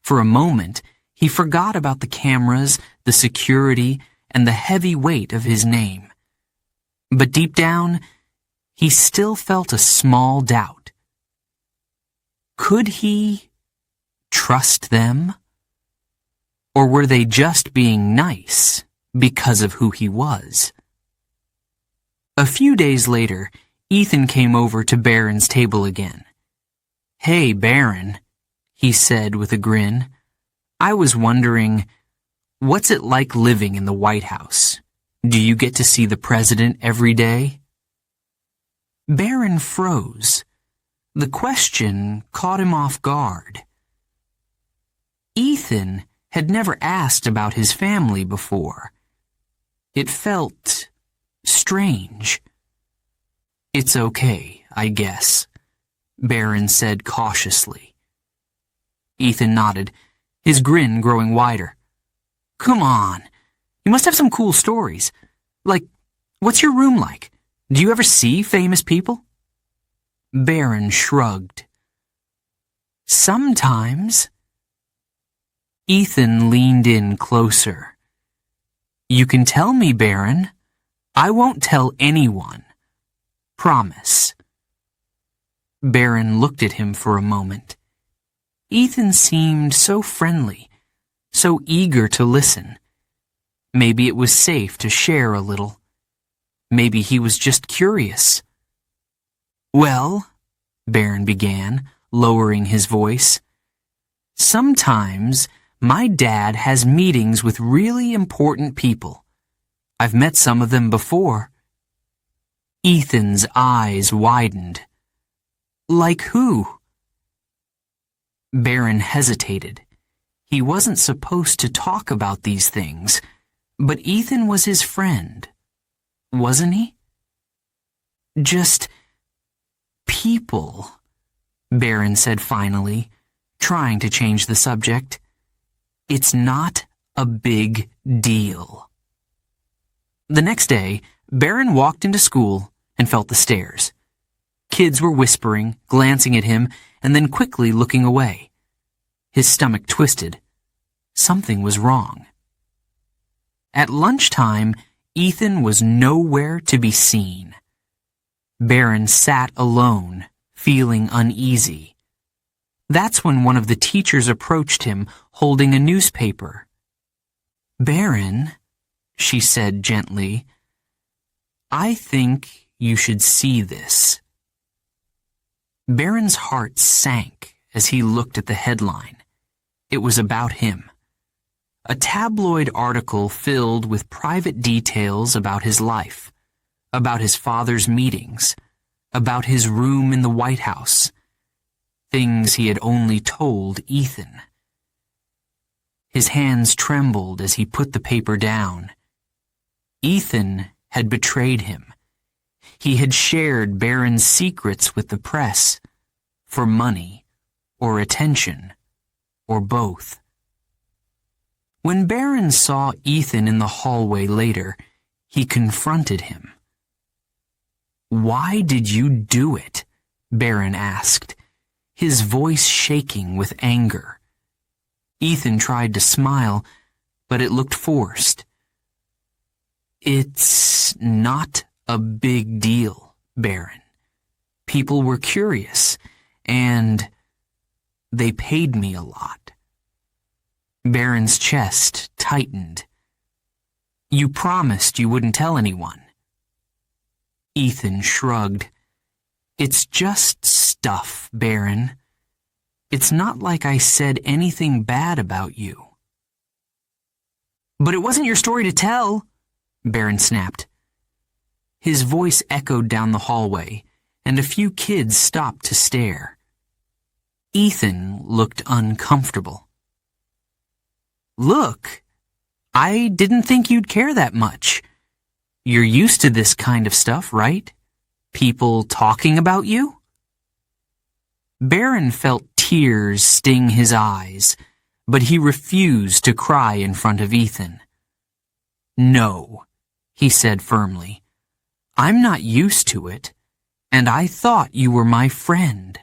For a moment, he forgot about the cameras, the security, and the heavy weight of his name. But deep down, he still felt a small doubt. Could he trust them? Or were they just being nice because of who he was? A few days later, Ethan came over to Barron's table again. "Hey, Barron," he said with a grin. I was wondering, what's it like living in the White House? Do you get to see the president every day? Barron froze. The question caught him off guard. Ethan had never asked about his family before. It felt strange. "It's okay, I guess," Barron said cautiously. Ethan nodded, his grin growing wider. "Come on, you must have some cool stories. Like, what's your room like? Do you ever see famous people?" Barron shrugged. "Sometimes." Ethan leaned in closer. "You can tell me, Barron. I won't tell anyone. Promise." Barron looked at him for a moment. Ethan seemed so friendly, so eager to listen. Maybe it was safe to share a little. Maybe he was just curious. "Well," Barron began, lowering his voice, "sometimes my dad has meetings with really important people. I've met some of them before." Ethan's eyes widened. "Like who?" Barron hesitated. He wasn't supposed to talk about these things, but Ethan was his friend, wasn't he? "Just people," Barron said finally, trying to change the subject. "It's not a big deal." The next day, Barron walked into school and felt the stares. Kids were whispering, glancing at him, and then quickly looking away. His stomach twisted. Something was wrong. At lunchtime, Ethan was nowhere to be seen. Barron sat alone, feeling uneasy. That's when one of the teachers approached him, holding a newspaper. "Barron," she said gently, "I think you should see this." Barron's heart sank as he looked at the headline. It was about him. A tabloid article filled with private details about his life, about his father's meetings, about his room in the White House, things he had only told Ethan. His hands trembled as he put the paper down. Ethan had betrayed him. He had shared Barron's secrets with the press, for money, or attention, or both. When Barron saw Ethan in the hallway later, he confronted him. "Why did you do it?" Barron asked, his voice shaking with anger. Ethan tried to smile, but it looked forced. "It's not a big deal, Barron. People were curious, and they paid me a lot." Barron's chest tightened. "You promised you wouldn't tell anyone." Ethan shrugged. "It's just stuff, Barron. It's not like I said anything bad about you." "But it wasn't your story to tell," Barron snapped. His voice echoed down the hallway, and a few kids stopped to stare. Ethan looked uncomfortable. "Look, I didn't think you'd care that much. You're used to this kind of stuff, right? People talking about you?" Barron felt tears sting his eyes, but he refused to cry in front of Ethan. "No," he said firmly. "I'm not used to it, and I thought you were my friend."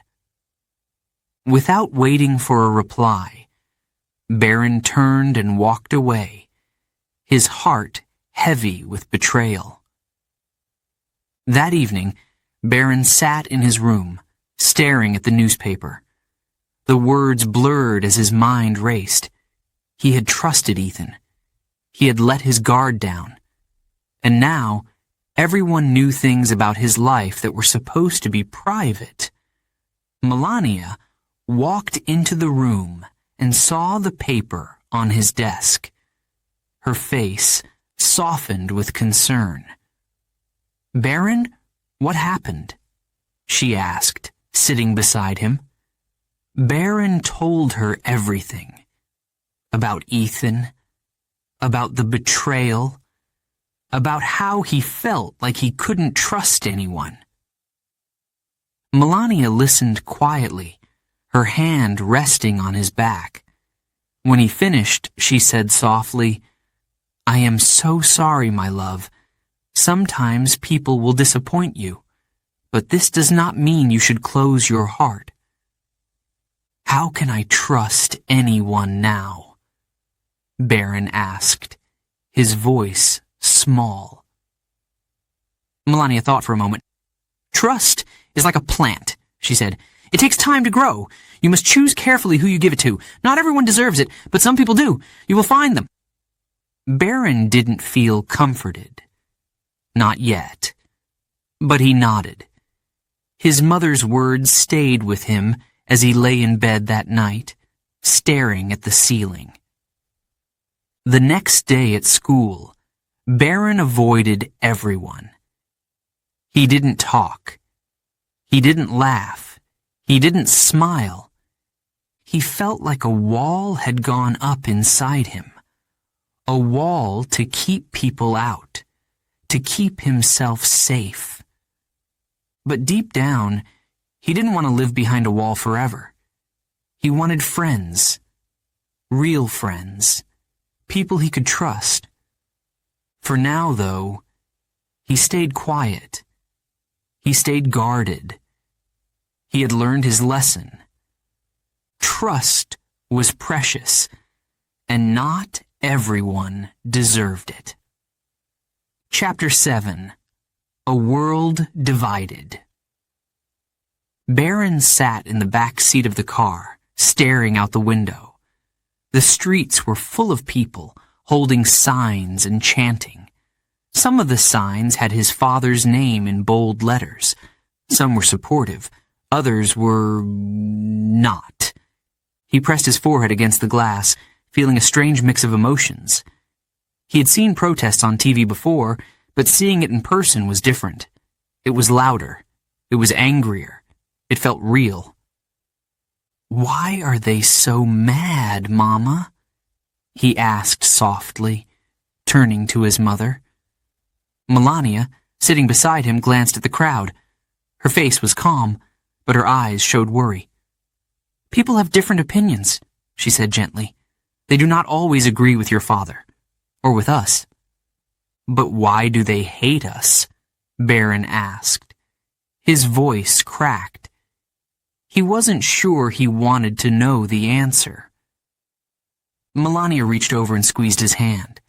Without waiting for a reply, Barron turned and walked away, his heart heavy with betrayal. That evening, Barron sat in his room, staring at the newspaper. The words blurred as his mind raced. He had trusted Ethan. He had let his guard down. And now, everyone knew things about his life that were supposed to be private. Melania walked into the room and saw the paper on his desk. Her face softened with concern. "Barron, what happened?" she asked, sitting beside him. Barron told her everything. About Ethan, about the betrayal, about how he felt like he couldn't trust anyone. Melania listened quietly, her hand resting on his back. When he finished, she said softly, "I am so sorry, my love. Sometimes people will disappoint you, but this does not mean you should close your heart." "How can I trust anyone now?" Barron asked, his voice small. Melania thought for a moment. "Trust is like a plant," she said. "It takes time to grow. You must choose carefully who you give it to. Not everyone deserves it, but some people do. You will find them." Barron didn't feel comforted. Not yet. But he nodded. His mother's words stayed with him as he lay in bed that night, staring at the ceiling. The next day at school, Barron avoided everyone. He didn't talk. He didn't laugh. He didn't smile. He felt like a wall had gone up inside him. A wall to keep people out, to keep himself safe. But deep down, he didn't want to live behind a wall forever. He wanted friends. Real friends. People he could trust. For now, though, he stayed quiet. He stayed guarded. He had learned his lesson. Trust was precious, and not everyone deserved it. Chapter 7. A World Divided. Barron sat in the back seat of the car, staring out the window. The streets were full of people, holding signs and chanting. Some of the signs had his father's name in bold letters. Some were supportive. Others were not. He pressed his forehead against the glass, feeling a strange mix of emotions. He had seen protests on TV before, but seeing it in person was different. It was louder. It was angrier. It felt real. "Why are they so mad, Mama?" he asked softly, turning to his mother. Melania, sitting beside him, glanced at the crowd. Her face was calm, but her eyes showed worry. "People have different opinions," she said gently. "They do not always agree with your father, or with us." "But why do they hate us?" Barron asked. His voice cracked. He wasn't sure he wanted to know the answer. Melania reached over and squeezed his hand.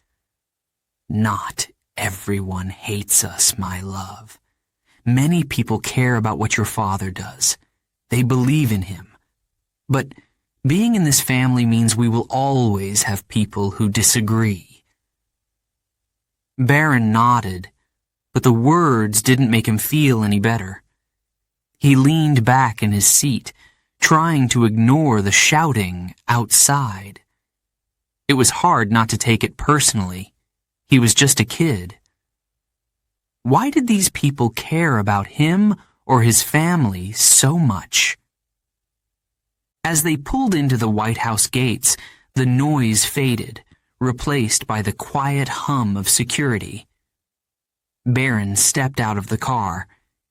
"Not everyone hates us, my love. Many people care about what your father does. They believe in him. But being in this family means we will always have people who disagree." Barron nodded, but the words didn't make him feel any better. He leaned back in his seat, trying to ignore the shouting outside. It was hard not to take it personally. He was just a kid. Why did these people care about him or his family so much? As they pulled into the White House gates, the noise faded, replaced by the quiet hum of security. Barron stepped out of the car,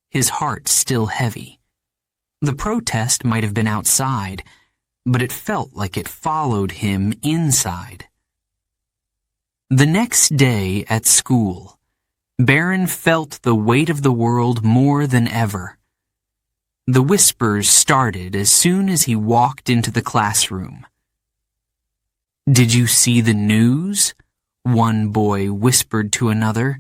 his heart still heavy. The protest might have been outside, but it felt like it followed him inside. The next day at school, Barron felt the weight of the world more than ever. The whispers started as soon as he walked into the classroom. "Did you see the news?" one boy whispered to another.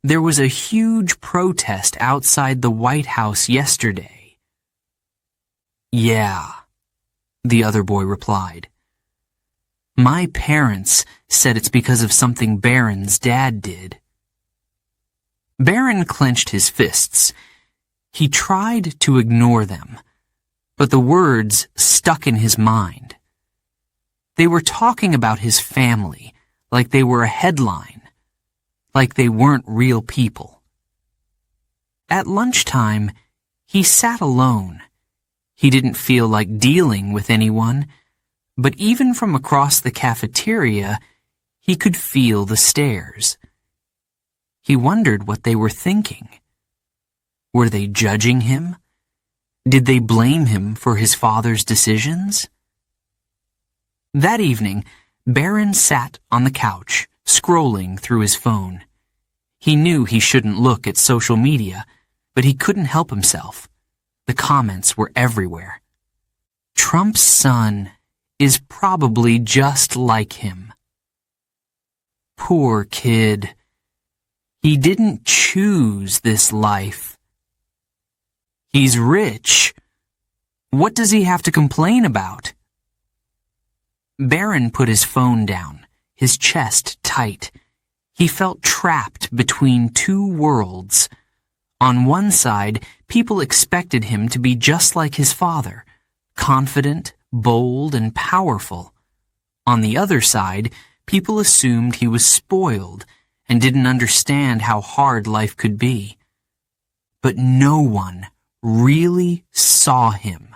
"There was a huge protest outside the White House yesterday." "Yeah," the other boy replied. "My parents said it's because of something Barron's dad did." Barron clenched his fists. He tried to ignore them, but the words stuck in his mind. They were talking about his family like they were a headline, like they weren't real people. At lunchtime, he sat alone. He didn't feel like dealing with anyone, but even from across the cafeteria, he could feel the stares. He wondered what they were thinking. Were they judging him? Did they blame him for his father's decisions? That evening, Barron sat on the couch, scrolling through his phone. He knew he shouldn't look at social media, but he couldn't help himself. The comments were everywhere. Trump's son is probably just like him. Poor kid. He didn't choose this life. He's rich. What does he have to complain about? Barron put his phone down, his chest tight. He felt trapped between two worlds. On one side, people expected him to be just like his father, confident, bold, and powerful. On the other side, people assumed he was spoiled and didn't understand how hard life could be. But no one really saw him.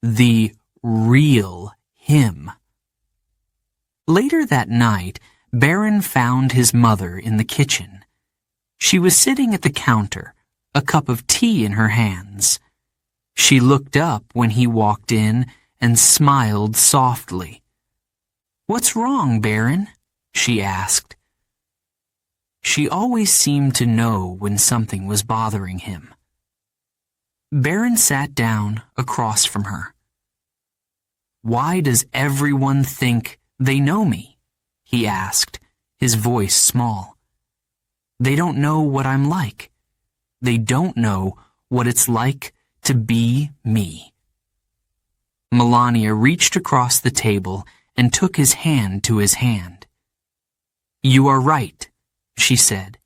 The real him. Later that night, Barron found his mother in the kitchen. She was sitting at the counter, a cup of tea in her hands. She looked up when he walked in and smiled softly. "What's wrong, Barron?" she asked. She always seemed to know when something was bothering him. Barron sat down across from her. "Why does everyone think they know me?" he asked, his voice small. "They don't know what I'm like. They don't know what it's like to be me." Melania reached across the table and took his hand to his hand. "You are right," she said.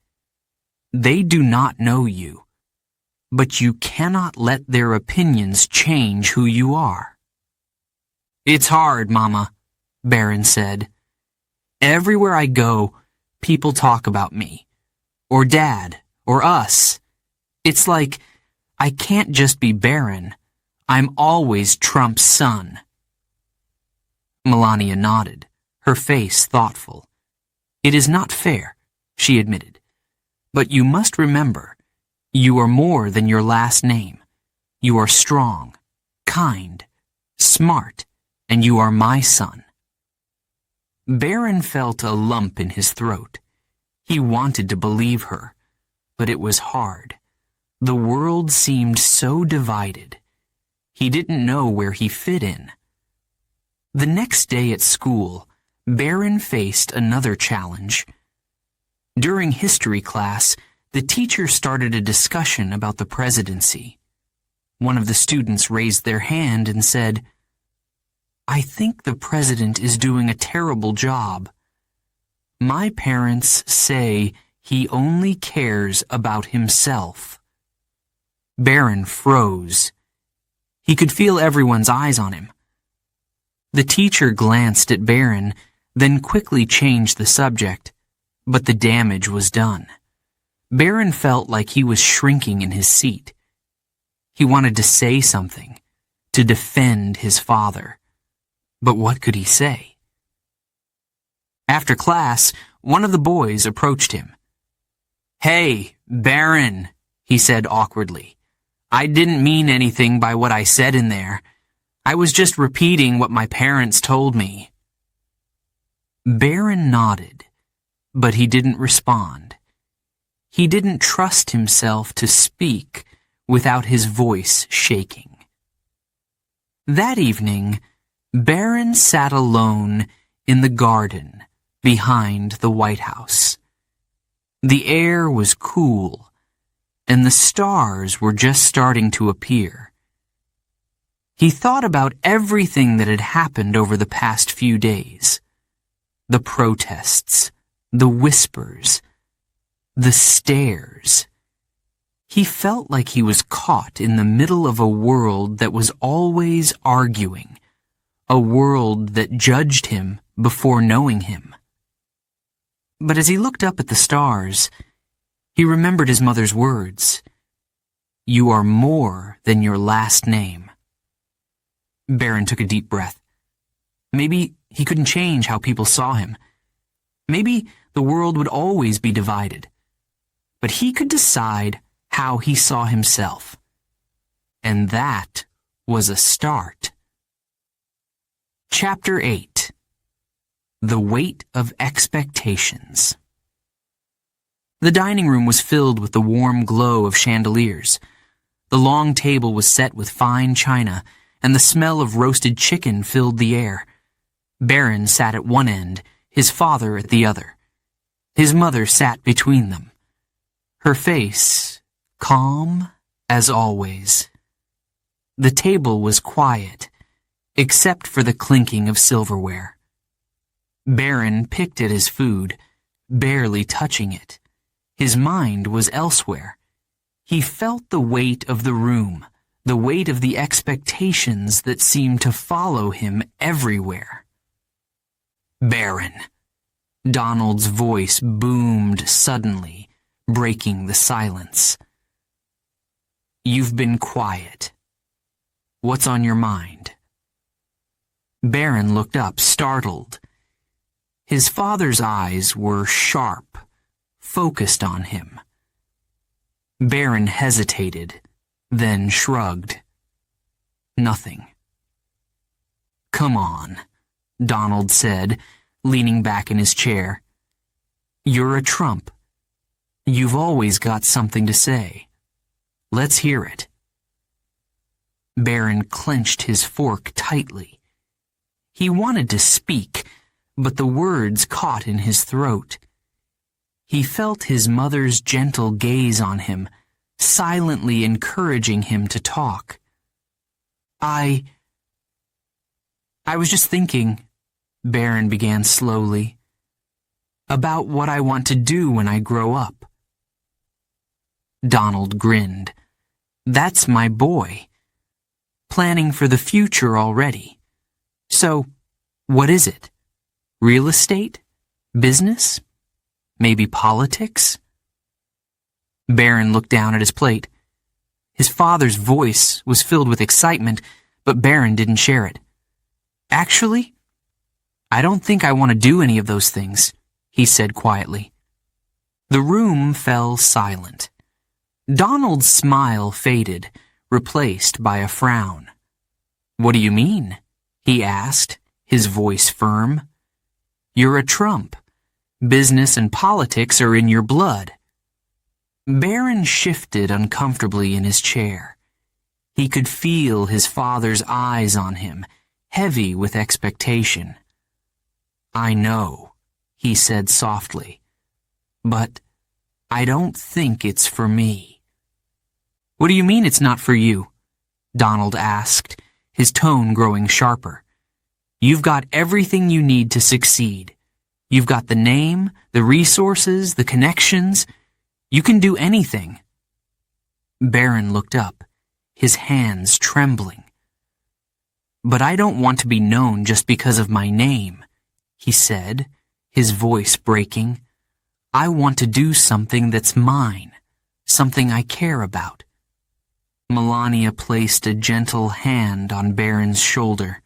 "They do not know you, but you cannot let their opinions change who you are." "It's hard, Mama," Barron said. "Everywhere I go, people talk about me, or Dad, or us. It's like I can't just be Barron. I'm always Trump's son." Melania nodded, her face thoughtful. "It is not fair," she admitted. "But you must remember, you are more than your last name. You are strong, kind, smart, and you are my son." Barron felt a lump in his throat. He wanted to believe her, but it was hard. The world seemed so divided. He didn't know where he fit in. The next day at school, Barron faced another challenge. During history class, the teacher started a discussion about the presidency. One of the students raised their hand and said, "I think the president is doing a terrible job. My parents say he only cares about himself." Barron froze. He could feel everyone's eyes on him. The teacher glanced at Barron, then quickly changed the subject, but the damage was done. Barron felt like he was shrinking in his seat. He wanted to say something, to defend his father. But what could he say? After class, one of the boys approached him. "Hey, Barron," he said awkwardly. "I didn't mean anything by what I said in there. I was just repeating what my parents told me." Barron nodded, but he didn't respond. He didn't trust himself to speak without his voice shaking. That evening, Barron sat alone in the garden behind the White House. The air was cool, and the stars were just starting to appear. He thought about everything that had happened over the past few days. The protests, the whispers, the stares. He felt like he was caught in the middle of a world that was always arguing, a world that judged him before knowing him. But as he looked up at the stars, he remembered his mother's words, "You are more than your last name." Barron took a deep breath. Maybe he couldn't change how people saw him. Maybe the world would always be divided. But he could decide how he saw himself. And that was a start. Chapter 8. The Weight of Expectations. The dining room was filled with the warm glow of chandeliers. The long table was set with fine china, and the smell of roasted chicken filled the air. Barron sat at one end, his father at the other. His mother sat between them. Her face calm as always. The table was quiet, except for the clinking of silverware. Barron picked at his food, barely touching it. His mind was elsewhere. He felt the weight of the room, the weight of the expectations that seemed to follow him everywhere. "Barron." Donald's voice boomed suddenly, breaking the silence. "You've been quiet. What's on your mind?" Barron looked up, startled. His father's eyes were sharp, focused on him. Barron hesitated, then shrugged. "Nothing." "Come on," Donald said, leaning back in his chair. "You're a trump. You've always got something to say. Let's hear it." Barron clenched his fork tightly. He wanted to speak, but the words caught in his throat. He felt his mother's gentle gaze on him, silently encouraging him to talk. I was just thinking," Barron began slowly, "about what I want to do when I grow up." Donald grinned. "That's my boy. Planning for the future already. So, what is it? Real estate? Business? Maybe politics?" Barron looked down at his plate. His father's voice was filled with excitement, but Barron didn't share it. "Actually, I don't think I want to do any of those things," he said quietly. The room fell silent. Donald's smile faded, replaced by a frown. "What do you mean?" he asked, his voice firm. "You're a trump. Business and politics are in your blood." Barron shifted uncomfortably in his chair. He could feel his father's eyes on him, heavy with expectation. "I know," he said softly, "but I don't think it's for me." "What do you mean it's not for you?" Donald asked, his tone growing sharper. "You've got everything you need to succeed. You've got the name, the resources, the connections. You can do anything." Barron looked up, his hands trembling. "But I don't want to be known just because of my name," he said, his voice breaking. "I want to do something that's mine, something I care about." Melania placed a gentle hand on Barron's shoulder.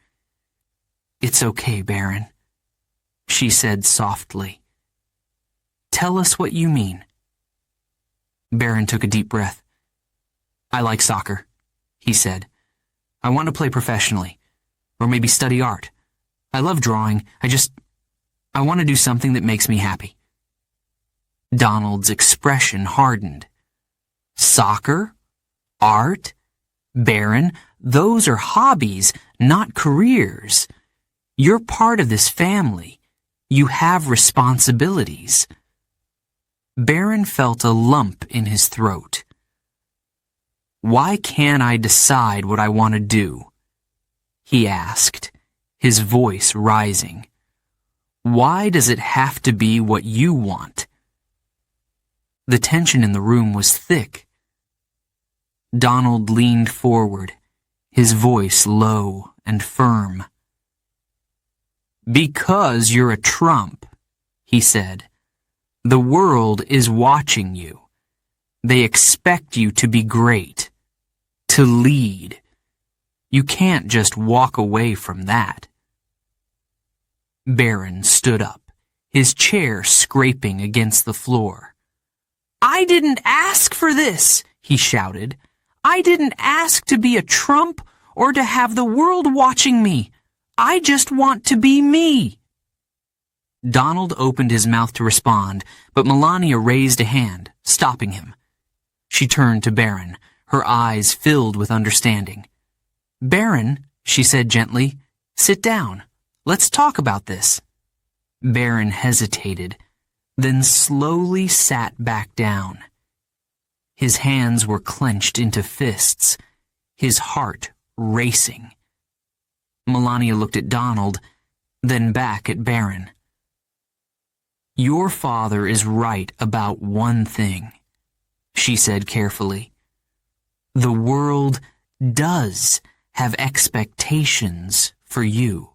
"It's okay, Barron," she said softly. "Tell us what you mean." Barron took a deep breath. "I like soccer," he said. "I want to play professionally, or maybe study art. I love drawing. I want to do something that makes me happy." Donald's expression hardened. "Soccer? Art? Barron, those are hobbies, not careers. You're part of this family. You have responsibilities." Barron felt a lump in his throat. "Why can't I decide what I want to do?" he asked, his voice rising. "Why does it have to be what you want?" The tension in the room was thick. Donald leaned forward, his voice low and firm. Because you're a trump, he said. The world is watching you. They expect you to be great, to lead. You can't just walk away from that. Barron stood up, his chair scraping against the floor. I didn't ask for this, he shouted. I didn't ask to be a trump or to have the world watching me. I just want to be me. Donald opened his mouth to respond, but Melania raised a hand, stopping him. She turned to Barron, her eyes filled with understanding. Barron, she said gently, sit down. Let's talk about this. Barron hesitated, then slowly sat back down. His hands were clenched into fists, his heart racing. Melania looked at Donald, then back at Barron. Your father is right about one thing, she said carefully. The world does have expectations for you,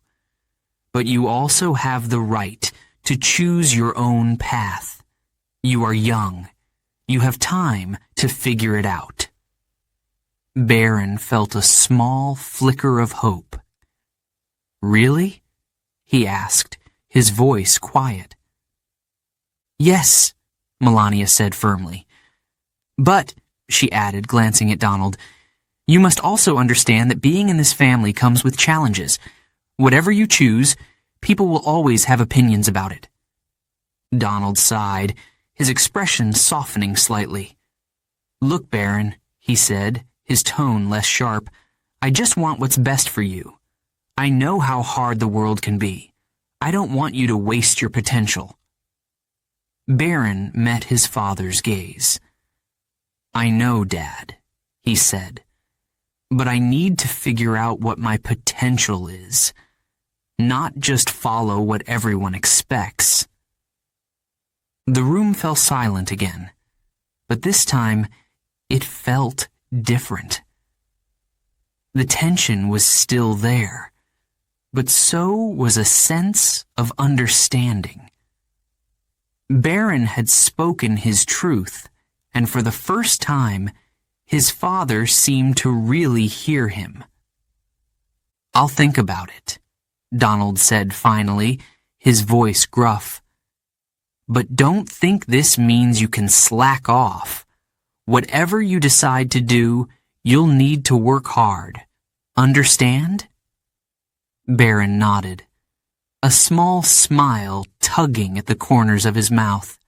but you also have the right to choose your own path. You are young. You have time to figure it out. Barron felt a small flicker of hope. Really? He asked, his voice quiet. Yes, Melania said firmly. But, she added, glancing at Donald, you must also understand that being in this family comes with challenges. Whatever you choose, people will always have opinions about it. Donald sighed, his expression softening slightly. Look, Barron, he said, his tone less sharp, I just want what's best for you. I know how hard the world can be. I don't want you to waste your potential. Barron met his father's gaze. I know, Dad, he said, but I need to figure out what my potential is, not just follow what everyone expects. The room fell silent again, but this time it felt different. The tension was still there, but so was a sense of understanding. Barron had spoken his truth, and for the first time, his father seemed to really hear him. I'll think about it, Donald said finally, his voice gruff. But don't think this means you can slack off. Whatever you decide to do, you'll need to work hard. Understand? Barron nodded, a small smile tugging at the corners of his mouth.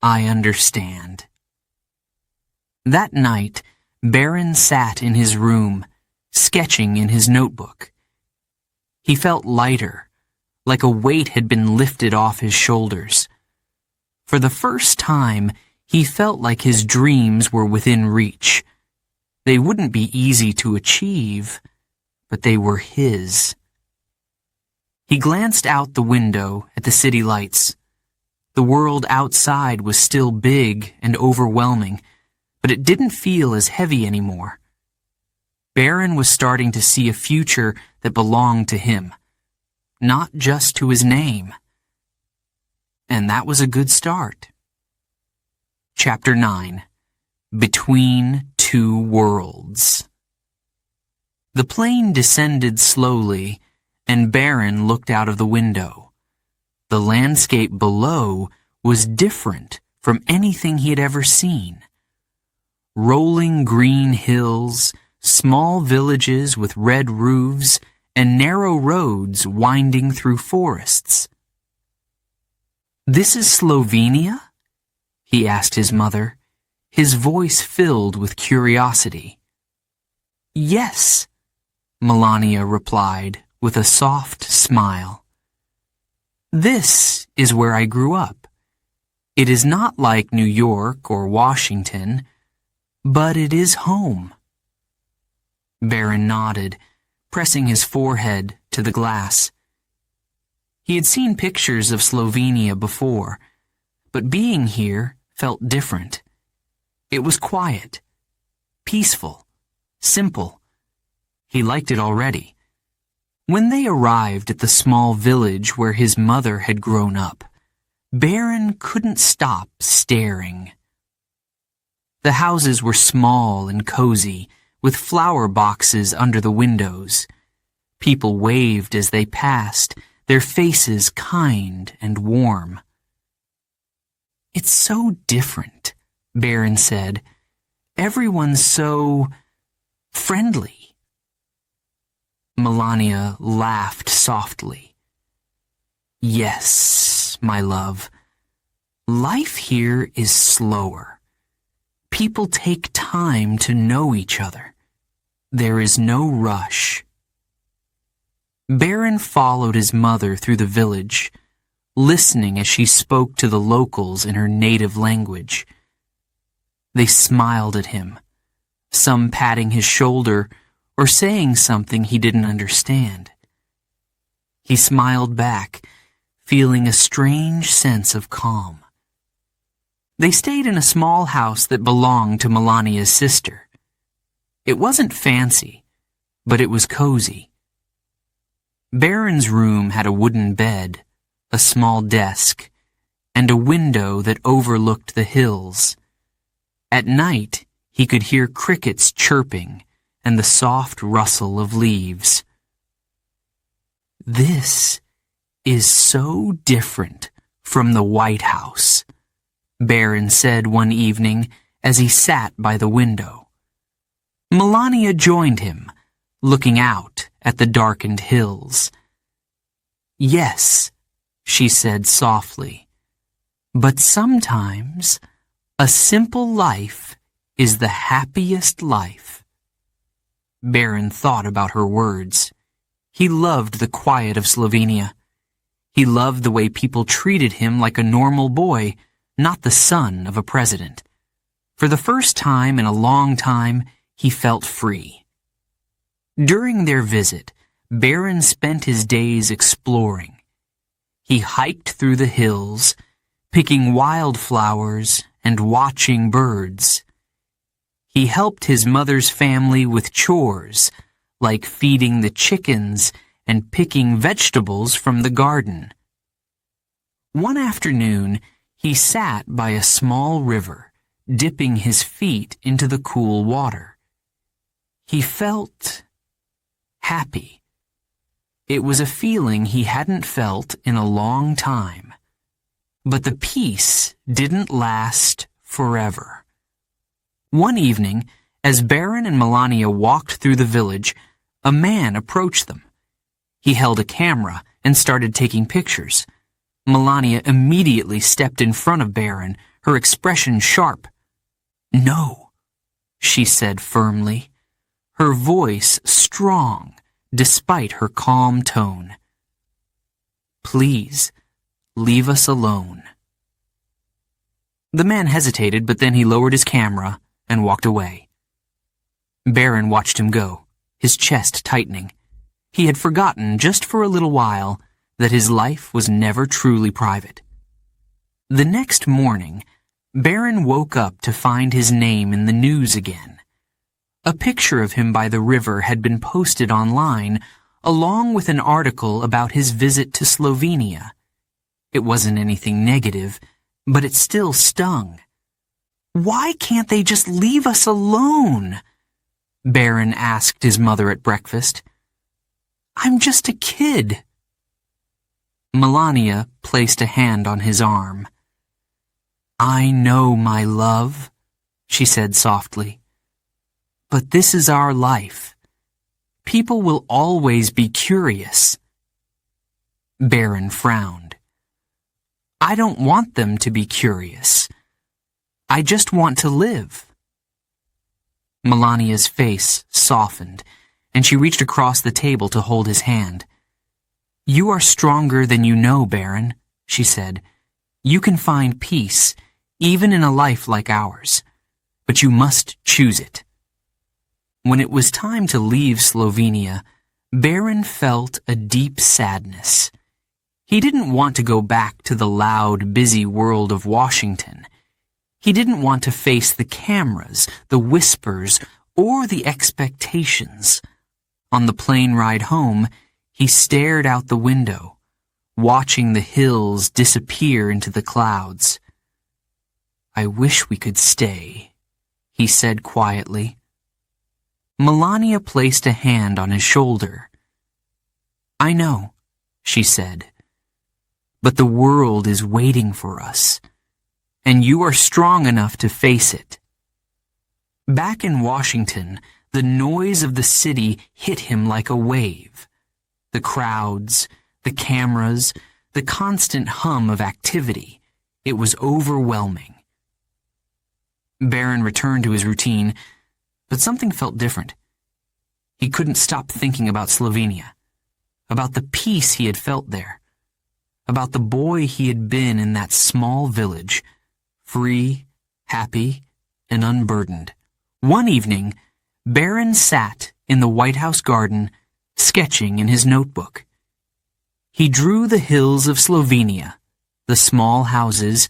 I understand. That night, Barron sat in his room, sketching in his notebook. He felt lighter, like a weight had been lifted off his shoulders. For the first time, he felt like his dreams were within reach. They wouldn't be easy to achieve, but they were his. He glanced out the window at the city lights. The world outside was still big and overwhelming, but it didn't feel as heavy anymore. Barron was starting to see a future that belonged to him, not just to his name. And that was a good start. Chapter 9. Between Two Worlds. The plane descended slowly, and Barron looked out of the window. The landscape below was different from anything he had ever seen. Rolling green hills, small villages with red roofs, and narrow roads winding through forests. This is Slovenia? He asked his mother, his voice filled with curiosity. Yes, Melania replied with a soft smile. This is where I grew up. It is not like New York or Washington, but it is home. Barron nodded, pressing his forehead to the glass. He had seen pictures of Slovenia before, but being here felt different. It was quiet, peaceful, simple. He liked it already. When they arrived at the small village where his mother had grown up, Barron couldn't stop staring. The houses were small and cozy, with flower boxes under the windows. People waved as they passed, their faces kind and warm. "It's so different," Barron said. "Everyone's so friendly." Melania laughed softly. "Yes, my love. Life here is slower. People take time to know each other. There is no rush." Barron followed his mother through the village, listening as she spoke to the locals in her native language. They smiled at him, some patting his shoulder or saying something he didn't understand. He smiled back, feeling a strange sense of calm. They stayed in a small house that belonged to Melania's sister. It wasn't fancy, but it was cozy. Barron's room had a wooden bed, a small desk, and a window that overlooked the hills. At night, he could hear crickets chirping and the soft rustle of leaves. "This is so different from the White House," Barron said one evening as he sat by the window. Melania joined him, looking out at the darkened hills. "Yes," she said softly, "but sometimes a simple life is the happiest life." Barron thought about her words. He loved the quiet of Slovenia. He loved the way people treated him like a normal boy, not the son of a president. For the first time in a long time, he felt free. During their visit, Barron spent his days exploring. He hiked through the hills, picking wildflowers and watching birds. He helped his mother's family with chores, like feeding the chickens and picking vegetables from the garden. One afternoon, he sat by a small river, dipping his feet into the cool water. He felt happy. It was a feeling he hadn't felt in a long time. But the peace didn't last forever. One evening, as Barron and Melania walked through the village, a man approached them. He held a camera and started taking pictures. Melania immediately stepped in front of Barron, her expression sharp. "No," she said firmly, her voice strong despite her calm tone. "Please, leave us alone." The man hesitated, but then he lowered his camera and walked away. Barron watched him go, his chest tightening. He had forgotten, just for a little while, that his life was never truly private. The next morning, Barron woke up to find his name in the news again. A picture of him by the river had been posted online, along with an article about his visit to Slovenia. It wasn't anything negative, but it still stung. "Why can't they just leave us alone?" Barron asked his mother at breakfast. "I'm just a kid." Melania placed a hand on his arm. "I know, my love," she said softly. "But this is our life. People will always be curious." Barron frowned. "I don't want them to be curious. I just want to live." Melania's face softened, and she reached across the table to hold his hand. "You are stronger than you know, Barron," she said. "You can find peace, even in a life like ours. But you must choose it." When it was time to leave Slovenia, Barron felt a deep sadness. He didn't want to go back to the loud, busy world of Washington. He didn't want to face the cameras, the whispers, or the expectations. On the plane ride home, He stared out the window, watching the hills disappear into the clouds. "I wish we could stay," he said quietly. Melania placed a hand on his shoulder. "I know," she said, "but the world is waiting for us, and you are strong enough to face it." Back in Washington, the noise of the city hit him like a wave. The crowds, the cameras, the constant hum of activity. It was overwhelming. Barron returned to his routine, but something felt different. He couldn't stop thinking about Slovenia, about the peace he had felt there, about the boy he had been in that small village, free, happy, and unburdened. One evening, Barron sat in the White House garden, sketching in his notebook. He drew the hills of Slovenia, the small houses,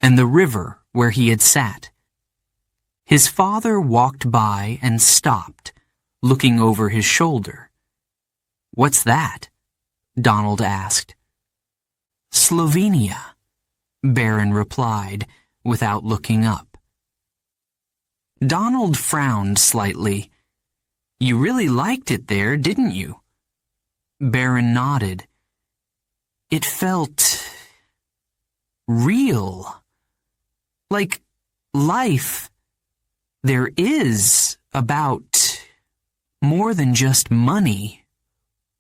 and the river where he had sat. His father walked by and stopped, looking over his shoulder. "What's that?" Donald asked. "Slovenia," Barron replied, without looking up. Donald frowned slightly. "You really liked it there, didn't you?" Barron nodded. "It felt real. Like life. There is about more than just money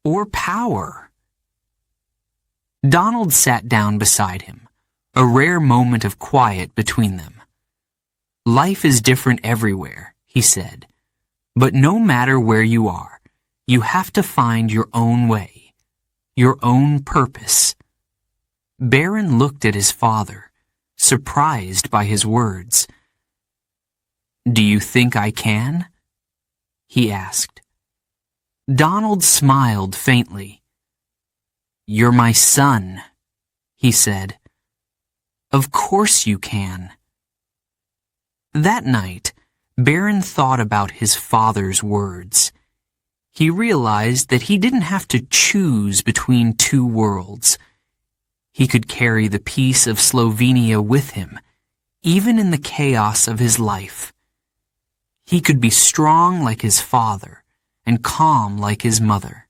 or power." Donald sat down beside him, a rare moment of quiet between them. "Life is different everywhere," he said. "But no matter where you are, you have to find your own way, your own purpose." Barron looked at his father, surprised by his words. "Do you think I can?" he asked. Donald smiled faintly. "You're my son," he said. "Of course you can." That night, Barron thought about his father's words. He realized that he didn't have to choose between two worlds. He could carry the peace of Slovenia with him, even in the chaos of his life. He could be strong like his father and calm like his mother.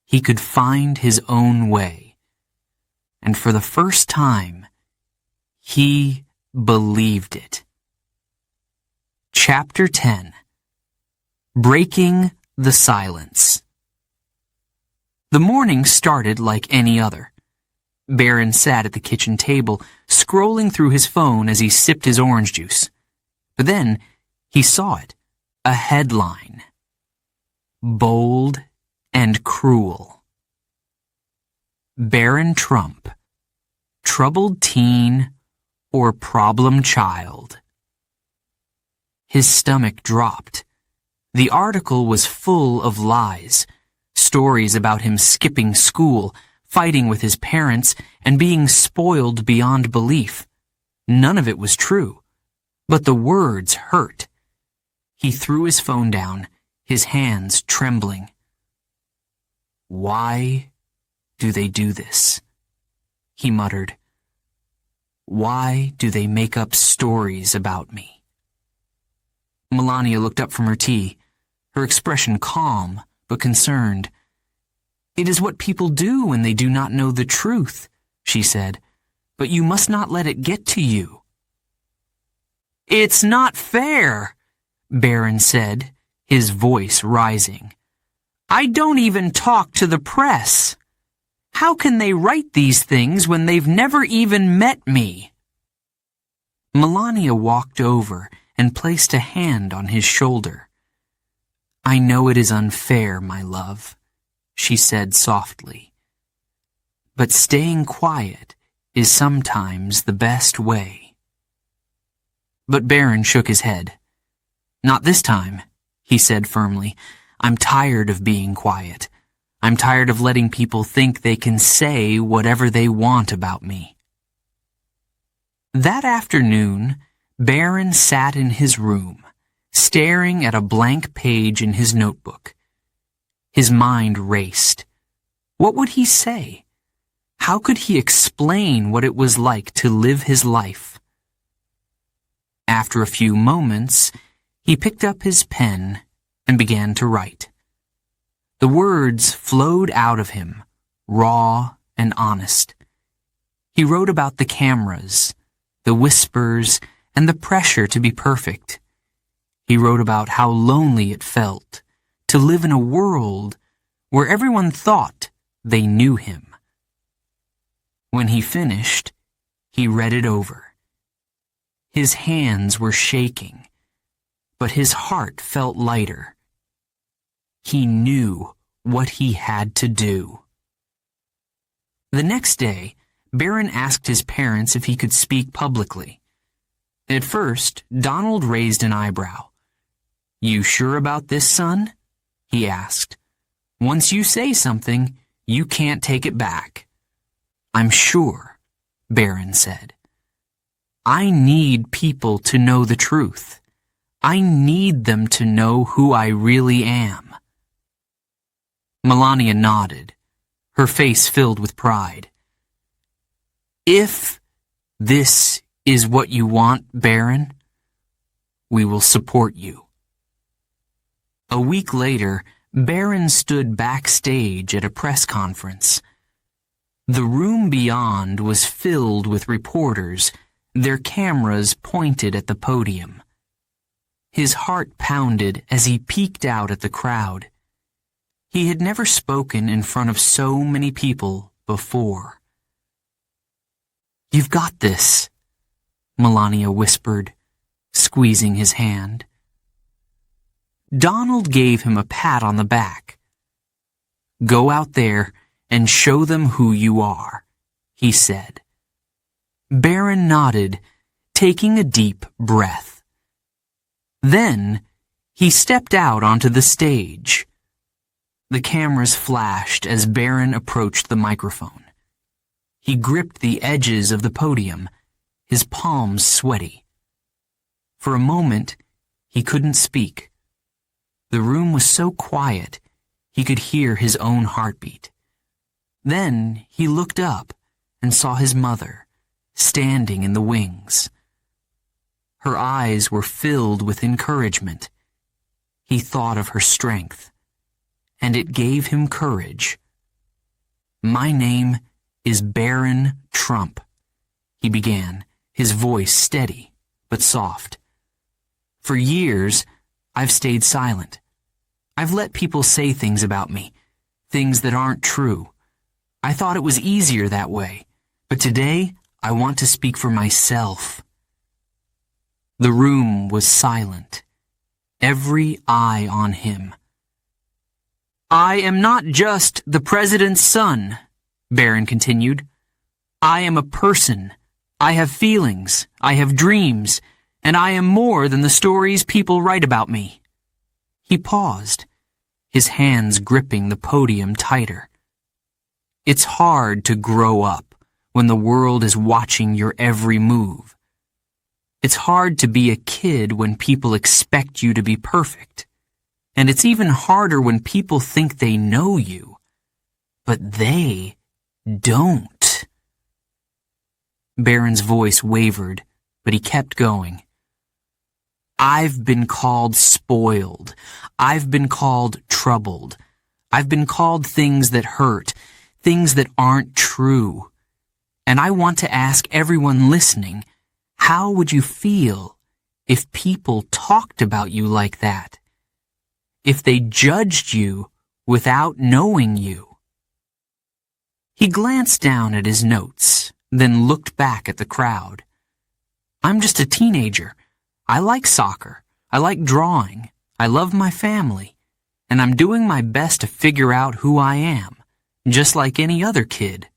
He could find his own way. And for the first time, he believed it. Chapter 10. Breaking the Silence. The morning started like any other. Barron sat at the kitchen table, scrolling through his phone as he sipped his orange juice. But then he saw it, a headline. Bold and cruel. Barron Trump, troubled teen or problem child. His stomach dropped. The article was full of lies, stories about him skipping school, fighting with his parents, and being spoiled beyond belief. None of it was true, but the words hurt. He threw his phone down, his hands trembling. "Why do they do this?" he muttered. "Why do they make up stories about me?" Melania looked up from her tea, her expression calm but concerned. "It is what people do when they do not know the truth," she said, "but you must not let it get to you." "It's not fair," Barron said, his voice rising. "I don't even talk to the press. How can they write these things when they've never even met me?" Melania walked over and placed a hand on his shoulder. "I know it is unfair, my love," she said softly. "But staying quiet is sometimes the best way." But Barron shook his head. "Not this time," he said firmly. "I'm tired of being quiet. I'm tired of letting people think they can say whatever they want about me." That afternoon, Barron sat in his room, staring at a blank page in his notebook. His mind raced. What would he say? How could he explain what it was like to live his life? After a few moments, he picked up his pen and began to write. The words flowed out of him, raw and honest. He wrote about the cameras, the whispers, and the pressure to be perfect. He wrote about how lonely it felt to live in a world where everyone thought they knew him. When he finished, he read it over. His hands were shaking, but his heart felt lighter. He knew what he had to do. The next day, Barron asked his parents if he could speak publicly. At first, Donald raised an eyebrow. "You sure about this, son?" he asked. "Once you say something, you can't take it back." "I'm sure," Barron said. "I need people to know the truth. I need them to know who I really am." Melania nodded, her face filled with pride. "If this is what you want, Barron, we will support you." A week later, Barron stood backstage at a press conference. The room beyond was filled with reporters, their cameras pointed at the podium. His heart pounded as he peeked out at the crowd. He had never spoken in front of so many people before. "You've got this," Melania whispered, squeezing his hand. Donald gave him a pat on the back. "Go out there and show them who you are," he said. Barron nodded, taking a deep breath. Then he stepped out onto the stage. The cameras flashed as Barron approached the microphone. He gripped the edges of the podium, his palms sweaty. For a moment, he couldn't speak. The room was so quiet, he could hear his own heartbeat. Then he looked up and saw his mother, standing in the wings. Her eyes were filled with encouragement. He thought of her strength, and it gave him courage. "My name is Barron Trump," he began, his voice steady but soft. "For years, I've stayed silent. I've let people say things about me, things that aren't true. I thought it was easier that way, but today I want to speak for myself." The room was silent, every eye on him. "I am not just the president's son," Barron continued. "I am a person. I have feelings. I have dreams. And I am more than the stories people write about me." He paused, his hands gripping the podium tighter. It's hard to grow up when the world is watching your every move. It's hard to be a kid when people expect you to be perfect. And it's even harder when people think they know you, but they don't. Barron's voice wavered, but he kept going. "I've been called spoiled. I've been called troubled. I've been called things that hurt, things that aren't true. And I want to ask everyone listening, how would you feel if people talked about you like that? If they judged you without knowing you?" He glanced down at his notes, then looked back at the crowd. "I'm just a teenager. I like soccer. I like drawing. I love my family. And I'm doing my best to figure out who I am, just like any other kid."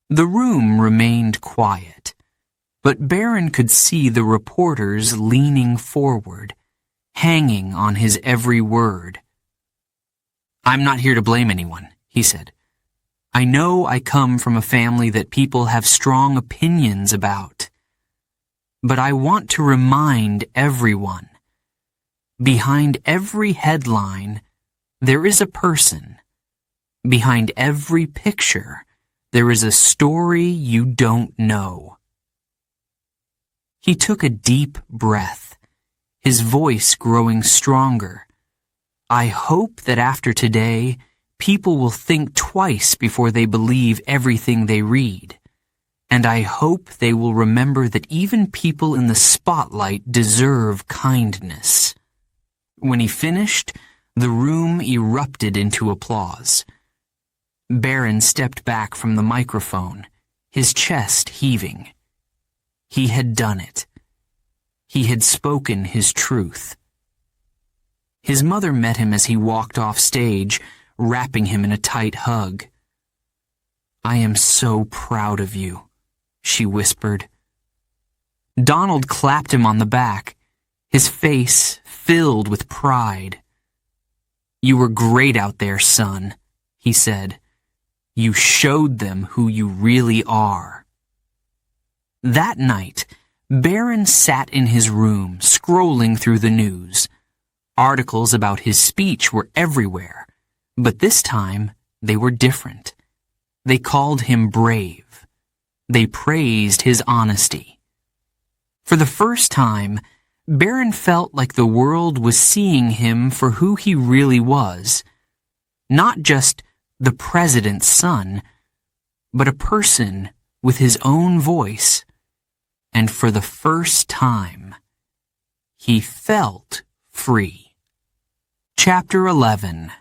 The room remained quiet, but Barron could see the reporters leaning forward, hanging on his every word. "I'm not here to blame anyone," he said. "I know I come from a family that people have strong opinions about. But I want to remind everyone, behind every headline, there is a person, Behind every picture, there is a story you don't know. He took a deep breath, his voice growing stronger. I hope that after today, people will think twice before they believe everything they read. And I hope they will remember that even people in the spotlight deserve kindness. When he finished, the room erupted into applause. Barron stepped back from the microphone, his chest heaving. He had done it. He had spoken his truth. His mother met him as he walked off stage, wrapping him in a tight hug. "I am so proud of you," she whispered. Donald clapped him on the back, his face filled with pride. "You were great out there, son," he said. "You showed them who you really are." That night, Barron sat in his room, scrolling through the news. Articles about his speech were everywhere, but this time they were different. They called him brave. They praised his honesty. For the first time, Barron felt like the world was seeing him for who he really was. Not just the president's son, but a person with his own voice. And for the first time, he felt free. Chapter 11.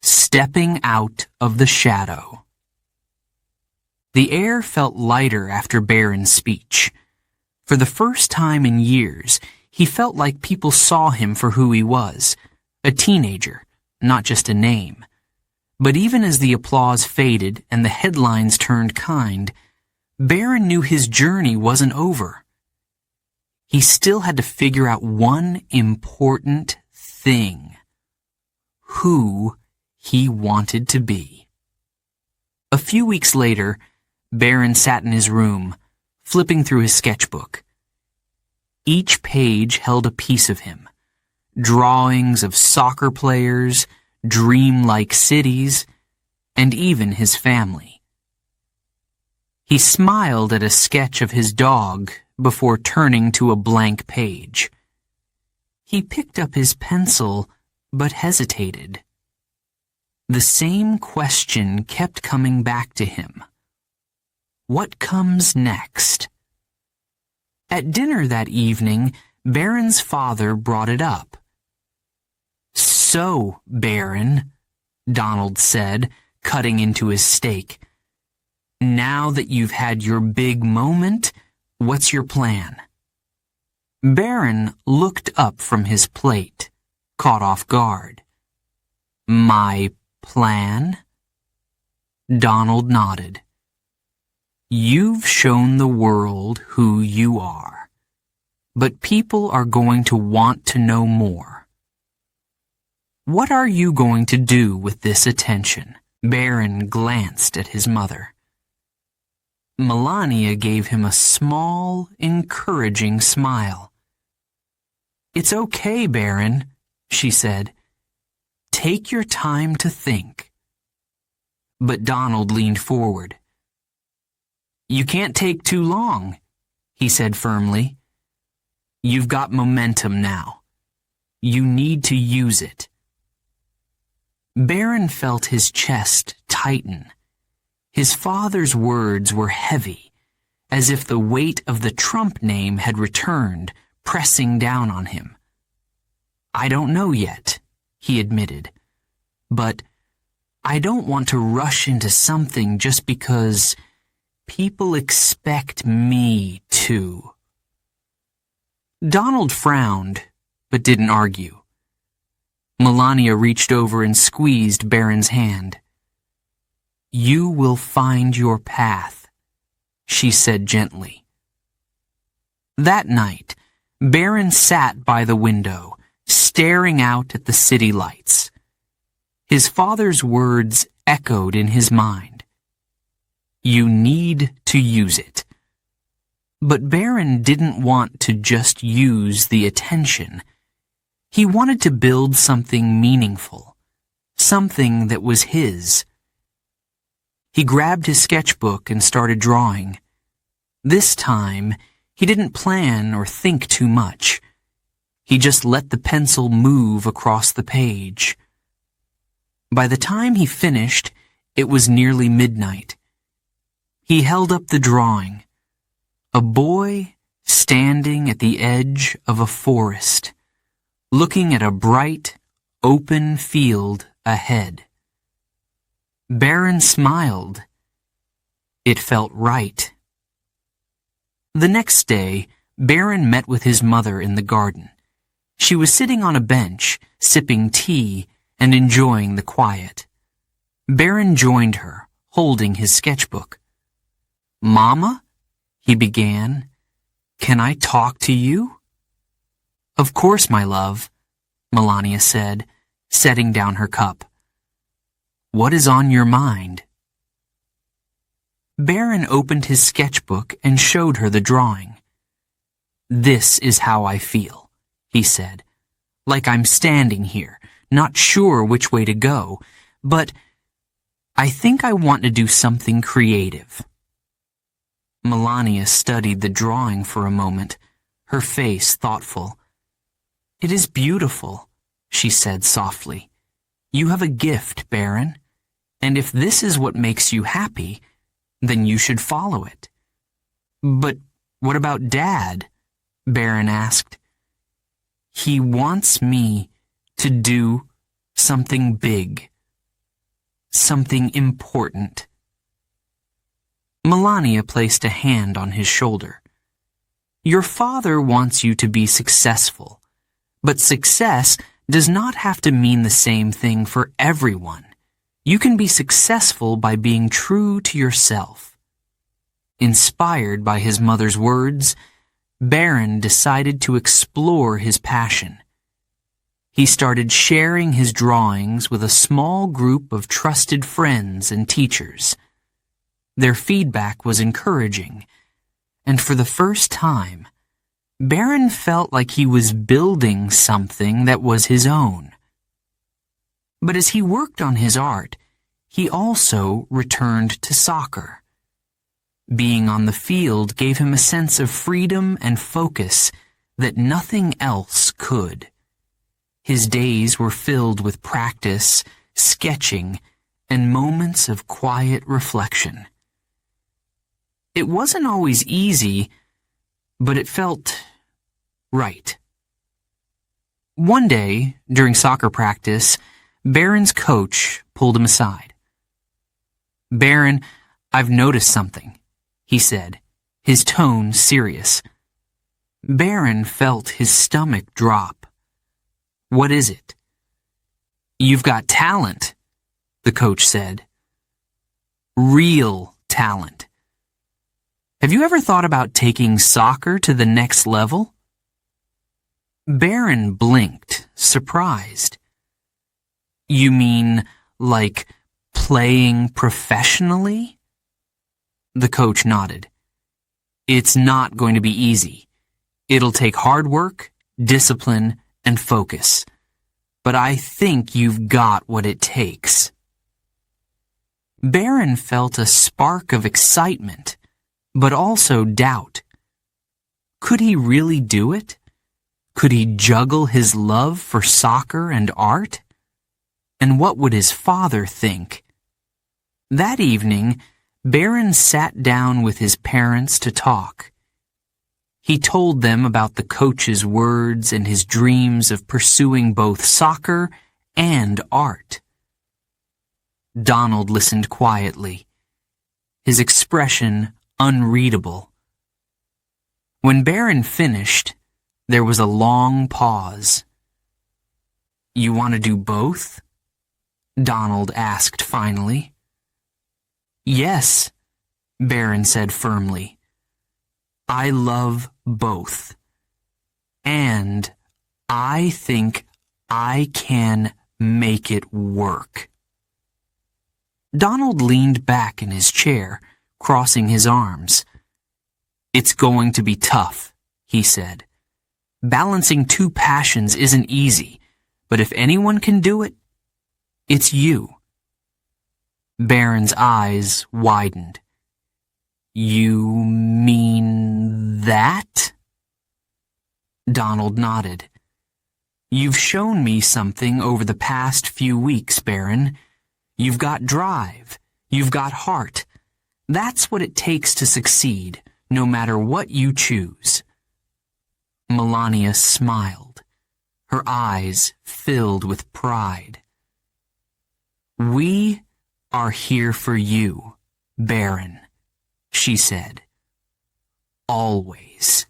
Stepping Out of the Shadow. The air felt lighter after Barron's speech. For the first time in years, he felt like people saw him for who he was, a teenager, not just a name. But even as the applause faded and the headlines turned kind, Barron knew his journey wasn't over. He still had to figure out one important thing: who he wanted to be. A few weeks later, Barron sat in his room, flipping through his sketchbook. Each page held a piece of him: drawings of soccer players, dreamlike cities, and even his family. He smiled at a sketch of his dog before turning to a blank page. He picked up his pencil, but hesitated. The same question kept coming back to him. What comes next? At dinner that evening, Barron's father brought it up. "So, Barron," Donald said, cutting into his steak, "now that you've had your big moment, what's your plan?" Barron looked up from his plate, caught off guard. "My plan?" Donald nodded. "You've shown the world who you are, but people are going to want to know more. What are you going to do with this attention?" Barron glanced at his mother. Melania gave him a small, encouraging smile. "It's okay, Barron," she said. "Take your time to think." But Donald leaned forward. "You can't take too long," he said firmly. "You've got momentum now. You need to use it." Barron felt his chest tighten. His father's words were heavy, as if the weight of the Trump name had returned, pressing down on him. "I don't know yet," he admitted, "but I don't want to rush into something just because people expect me to." Donald frowned, but didn't argue. Melania reached over and squeezed Barron's hand. "You will find your path," she said gently. That night, Barron sat by the window, staring out at the city lights. His father's words echoed in his mind. You need to use it. But Barron didn't want to just use the attention. He wanted to build something meaningful, something that was his. He grabbed his sketchbook and started drawing. This time, he didn't plan or think too much. He just let the pencil move across the page. By the time he finished, it was nearly midnight. He held up the drawing. A boy standing at the edge of a forest, looking at a bright, open field ahead. Barron smiled. It felt right. The next day, Barron met with his mother in the garden. She was sitting on a bench, sipping tea and enjoying the quiet. Barron joined her, holding his sketchbook. "Mama," he began, "can I talk to you?" "Of course, my love," Melania said, setting down her cup. "What is on your mind?" Barron opened his sketchbook and showed her the drawing. "This is how I feel," he said, "like I'm standing here, not sure which way to go, but I think I want to do something creative." Melania studied the drawing for a moment, her face thoughtful. "It is beautiful," she said softly. "You have a gift, Barron, and if this is what makes you happy, then you should follow it." "But what about Dad?" Barron asked. "He wants me to do something big, something important." Melania placed a hand on his shoulder. "Your father wants you to be successful, but success does not have to mean the same thing for everyone. You can be successful by being true to yourself." Inspired by his mother's words, Barron decided to explore his passion. He started sharing his drawings with a small group of trusted friends and teachers. Their feedback was encouraging, and for the first time, Barron felt like he was building something that was his own. But as he worked on his art, he also returned to soccer. Being on the field gave him a sense of freedom and focus that nothing else could. His days were filled with practice, sketching, and moments of quiet reflection. It wasn't always easy, but it felt right. One day, during soccer practice, Barron's coach pulled him aside. "Barron, I've noticed something," he said, his tone serious. Barron felt his stomach drop. "What is it?" "You've got talent," the coach said. "Real talent. Have you ever thought about taking soccer to the next level?" Barron blinked, surprised. "You mean, like, playing professionally?" The coach nodded. "It's not going to be easy. It'll take hard work, discipline, and focus. But I think you've got what it takes." Barron felt a spark of excitement, but also doubt. Could he really do it? Could he juggle his love for soccer and art? And what would his father think? That evening, Barron sat down with his parents to talk. He told them about the coach's words and his dreams of pursuing both soccer and art. Donald listened quietly, his expression unreadable. When Barron finished, there was a long pause. "You want to do both?" Donald asked finally. "Yes," Barron said firmly. "I love both. And I think I can make it work." Donald leaned back in his chair, crossing his arms. "It's going to be tough," he said. "Balancing two passions isn't easy, but if anyone can do it, It's you." Barron's eyes widened. "You mean that?" Donald nodded. "You've shown me something over the past few weeks, Barron. You've got drive. You've got heart. That's what it takes to succeed, no matter what you choose." Melania smiled. Her eyes filled with pride. "We are here for you, Barron," she said. "Always."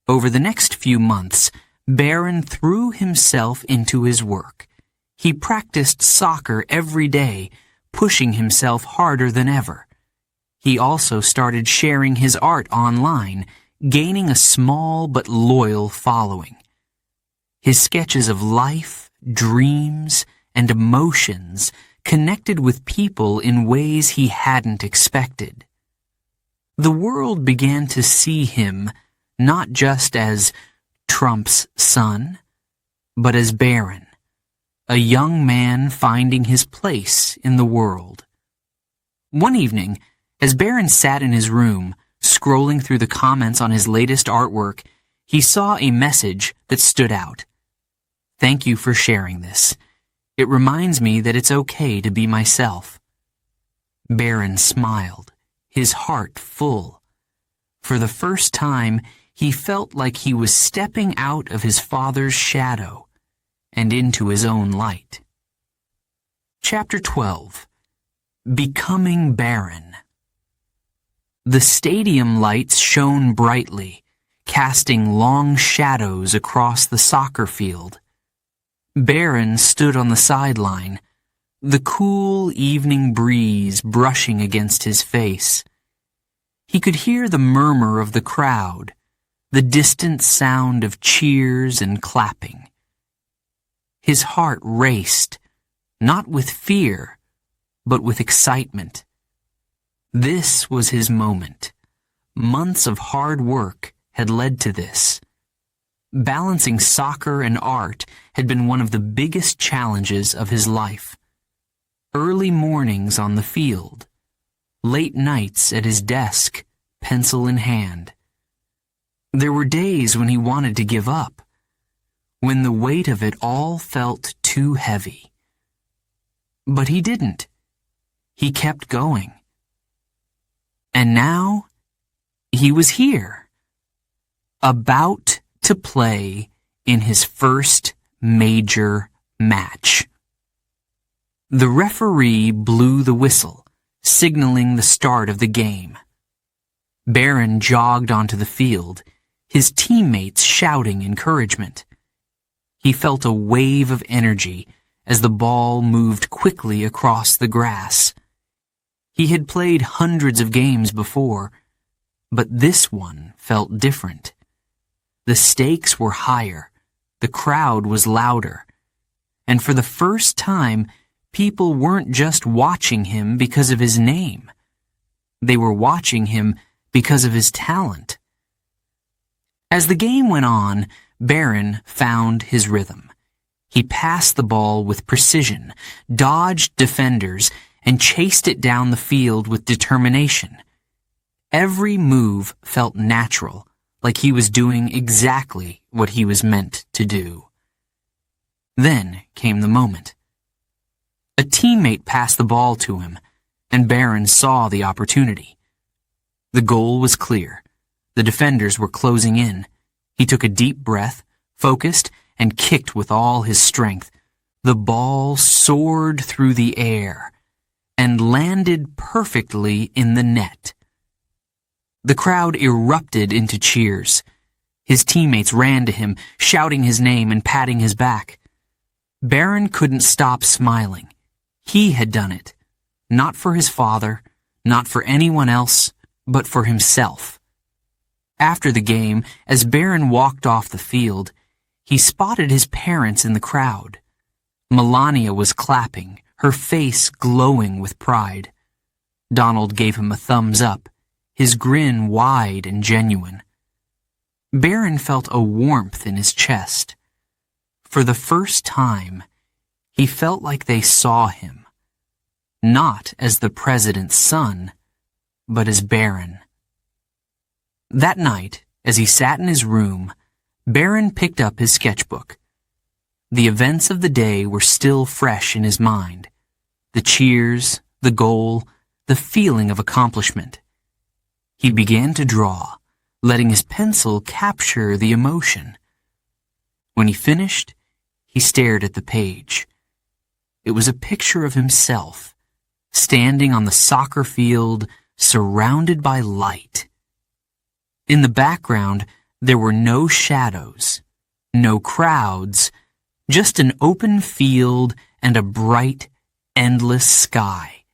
Over the next few months, Barron threw himself into his work. He practiced soccer every day, pushing himself harder than ever. He also started sharing his art online, gaining a small but loyal following. His sketches of life, dreams, and emotions connected with people in ways he hadn't expected. The world began to see him not just as Trump's son, but as Barron, a young man finding his place in the world. One evening, as Barron sat in his room, scrolling through the comments on his latest artwork, he saw a message that stood out. "Thank you for sharing this. It reminds me that it's okay to be myself." Barron smiled, his heart full. For the first time, he felt like he was stepping out of his father's shadow and into his own light. Chapter 12. Becoming Barron. The stadium lights shone brightly, casting long shadows across the soccer field. Barron stood on the sideline, the cool evening breeze brushing against his face. He could hear the murmur of the crowd, the distant sound of cheers and clapping. His heart raced, not with fear, but with excitement. This was his moment. Months of hard work had led to this. Balancing soccer and art had been one of the biggest challenges of his life. Early mornings on the field, late nights at his desk, pencil in hand. There were days when he wanted to give up, when the weight of it all felt too heavy. But he didn't. He kept going. And now, he was here, about to play in his first major match. The referee blew the whistle, signaling the start of the game. Barron jogged onto the field, his teammates shouting encouragement. He felt a wave of energy as the ball moved quickly across the grass. He had played hundreds of games before, but this one felt different. The stakes were higher, the crowd was louder, and for the first time, people weren't just watching him because of his name. They were watching him because of his talent. As the game went on, Barron found his rhythm. He passed the ball with precision, dodged defenders, and chased it down the field with determination. Every move felt natural, like he was doing exactly what he was meant to do. Then came the moment. A teammate passed the ball to him, and Barron saw the opportunity. The goal was clear. The defenders were closing in. He took a deep breath, focused, and kicked with all his strength. The ball soared through the air and landed perfectly in the net. The crowd erupted into cheers. His teammates ran to him, shouting his name and patting his back. Barron couldn't stop smiling. He had done it. Not for his father, not for anyone else, but for himself. After the game, as Barron walked off the field, he spotted his parents in the crowd. Melania was clapping, her face glowing with pride. Donald gave him a thumbs up, his grin wide and genuine. Barron felt a warmth in his chest. For the first time, He felt like they saw him, not as the president's son, but as Barron. That night, as he sat in his room, Barron picked up his sketchbook. The events of the day were still fresh in his mind. The cheers, the goal, the feeling of accomplishment. He began to draw, letting his pencil capture the emotion. When he finished, he stared at the page. It was a picture of himself, standing on the soccer field, surrounded by light. In the background, there were no shadows, no crowds, just an open field and a bright, endless sky.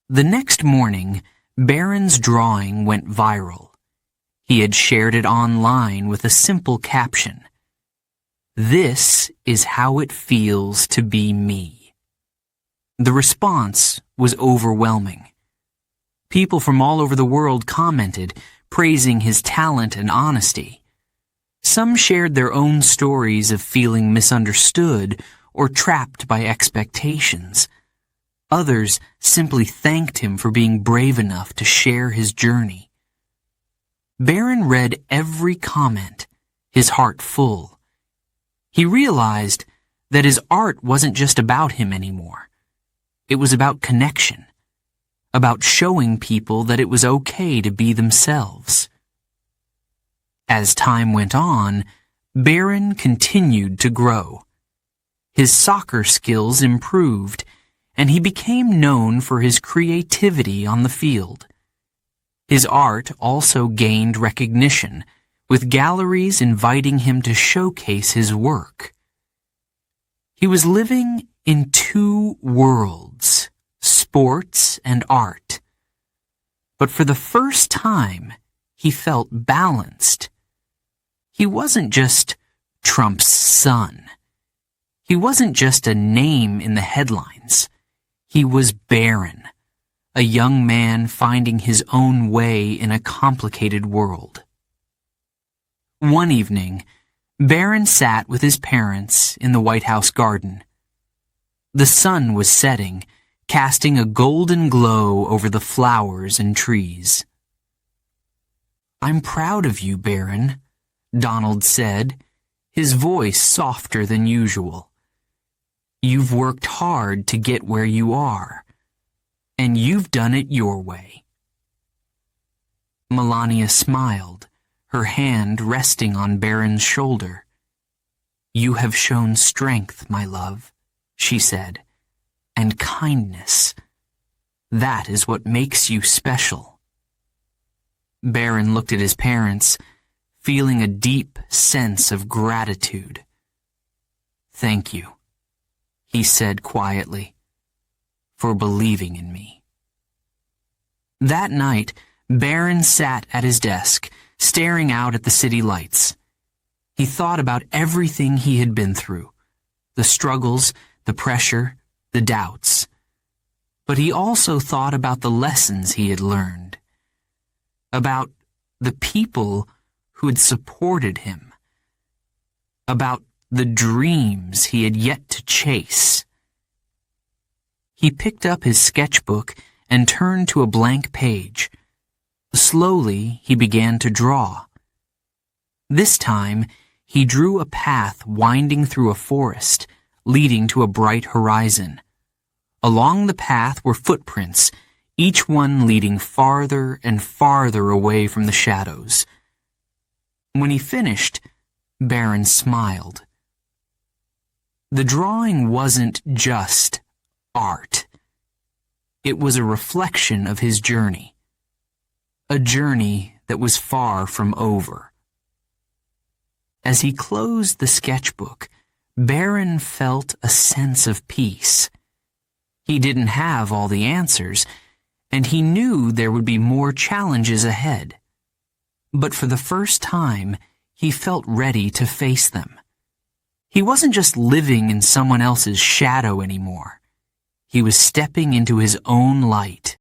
The next morning, Barron's drawing went viral. He had shared it online with a simple caption. "This is how it feels to be me." The response was overwhelming. People from all over the world commented, praising his talent and honesty. Some shared their own stories of feeling misunderstood or trapped by expectations. Others simply thanked him for being brave enough to share his journey. Barron read every comment, his heart full. He realized that his art wasn't just about him anymore. It was about connection, about showing people that it was okay to be themselves. As time went on, Barron continued to grow. His soccer skills improved, and he became known for his creativity on the field. His art also gained recognition, with galleries inviting him to showcase his work. He was living in two worlds, sports and art. But for the first time, he felt balanced. He wasn't just Trump's son. He wasn't just a name in the headlines. He was Barron, a young man finding his own way in a complicated world. One evening, Barron sat with his parents in the White House garden. The sun was setting, casting a golden glow over the flowers and trees. "I'm proud of you, Barron," Donald said, his voice softer than usual. "You've worked hard to get where you are, and you've done it your way." Melania smiled, her hand resting on Barron's shoulder. "You have shown strength, my love," she said, "and kindness. That is what makes you special." Barron looked at his parents, feeling a deep sense of gratitude. "Thank you," he said quietly, "for believing in me." That night, Barron sat at his desk, staring out at the city lights. He thought about everything he had been through, the struggles, the pressure, the doubts. But he also thought about the lessons he had learned, about the people who had supported him, about the dreams he had yet to chase. He picked up his sketchbook and turned to a blank page. Slowly, he began to draw. This time, he drew a path winding through a forest, leading to a bright horizon. Along the path were footprints, each one leading farther and farther away from the shadows. When he finished, Barron smiled. The drawing wasn't just art. It was a reflection of his journey. A journey that was far from over. As he closed the sketchbook, Barron felt a sense of peace. He didn't have all the answers, and he knew there would be more challenges ahead. But for the first time, he felt ready to face them. He wasn't just living in someone else's shadow anymore. He was stepping into his own light.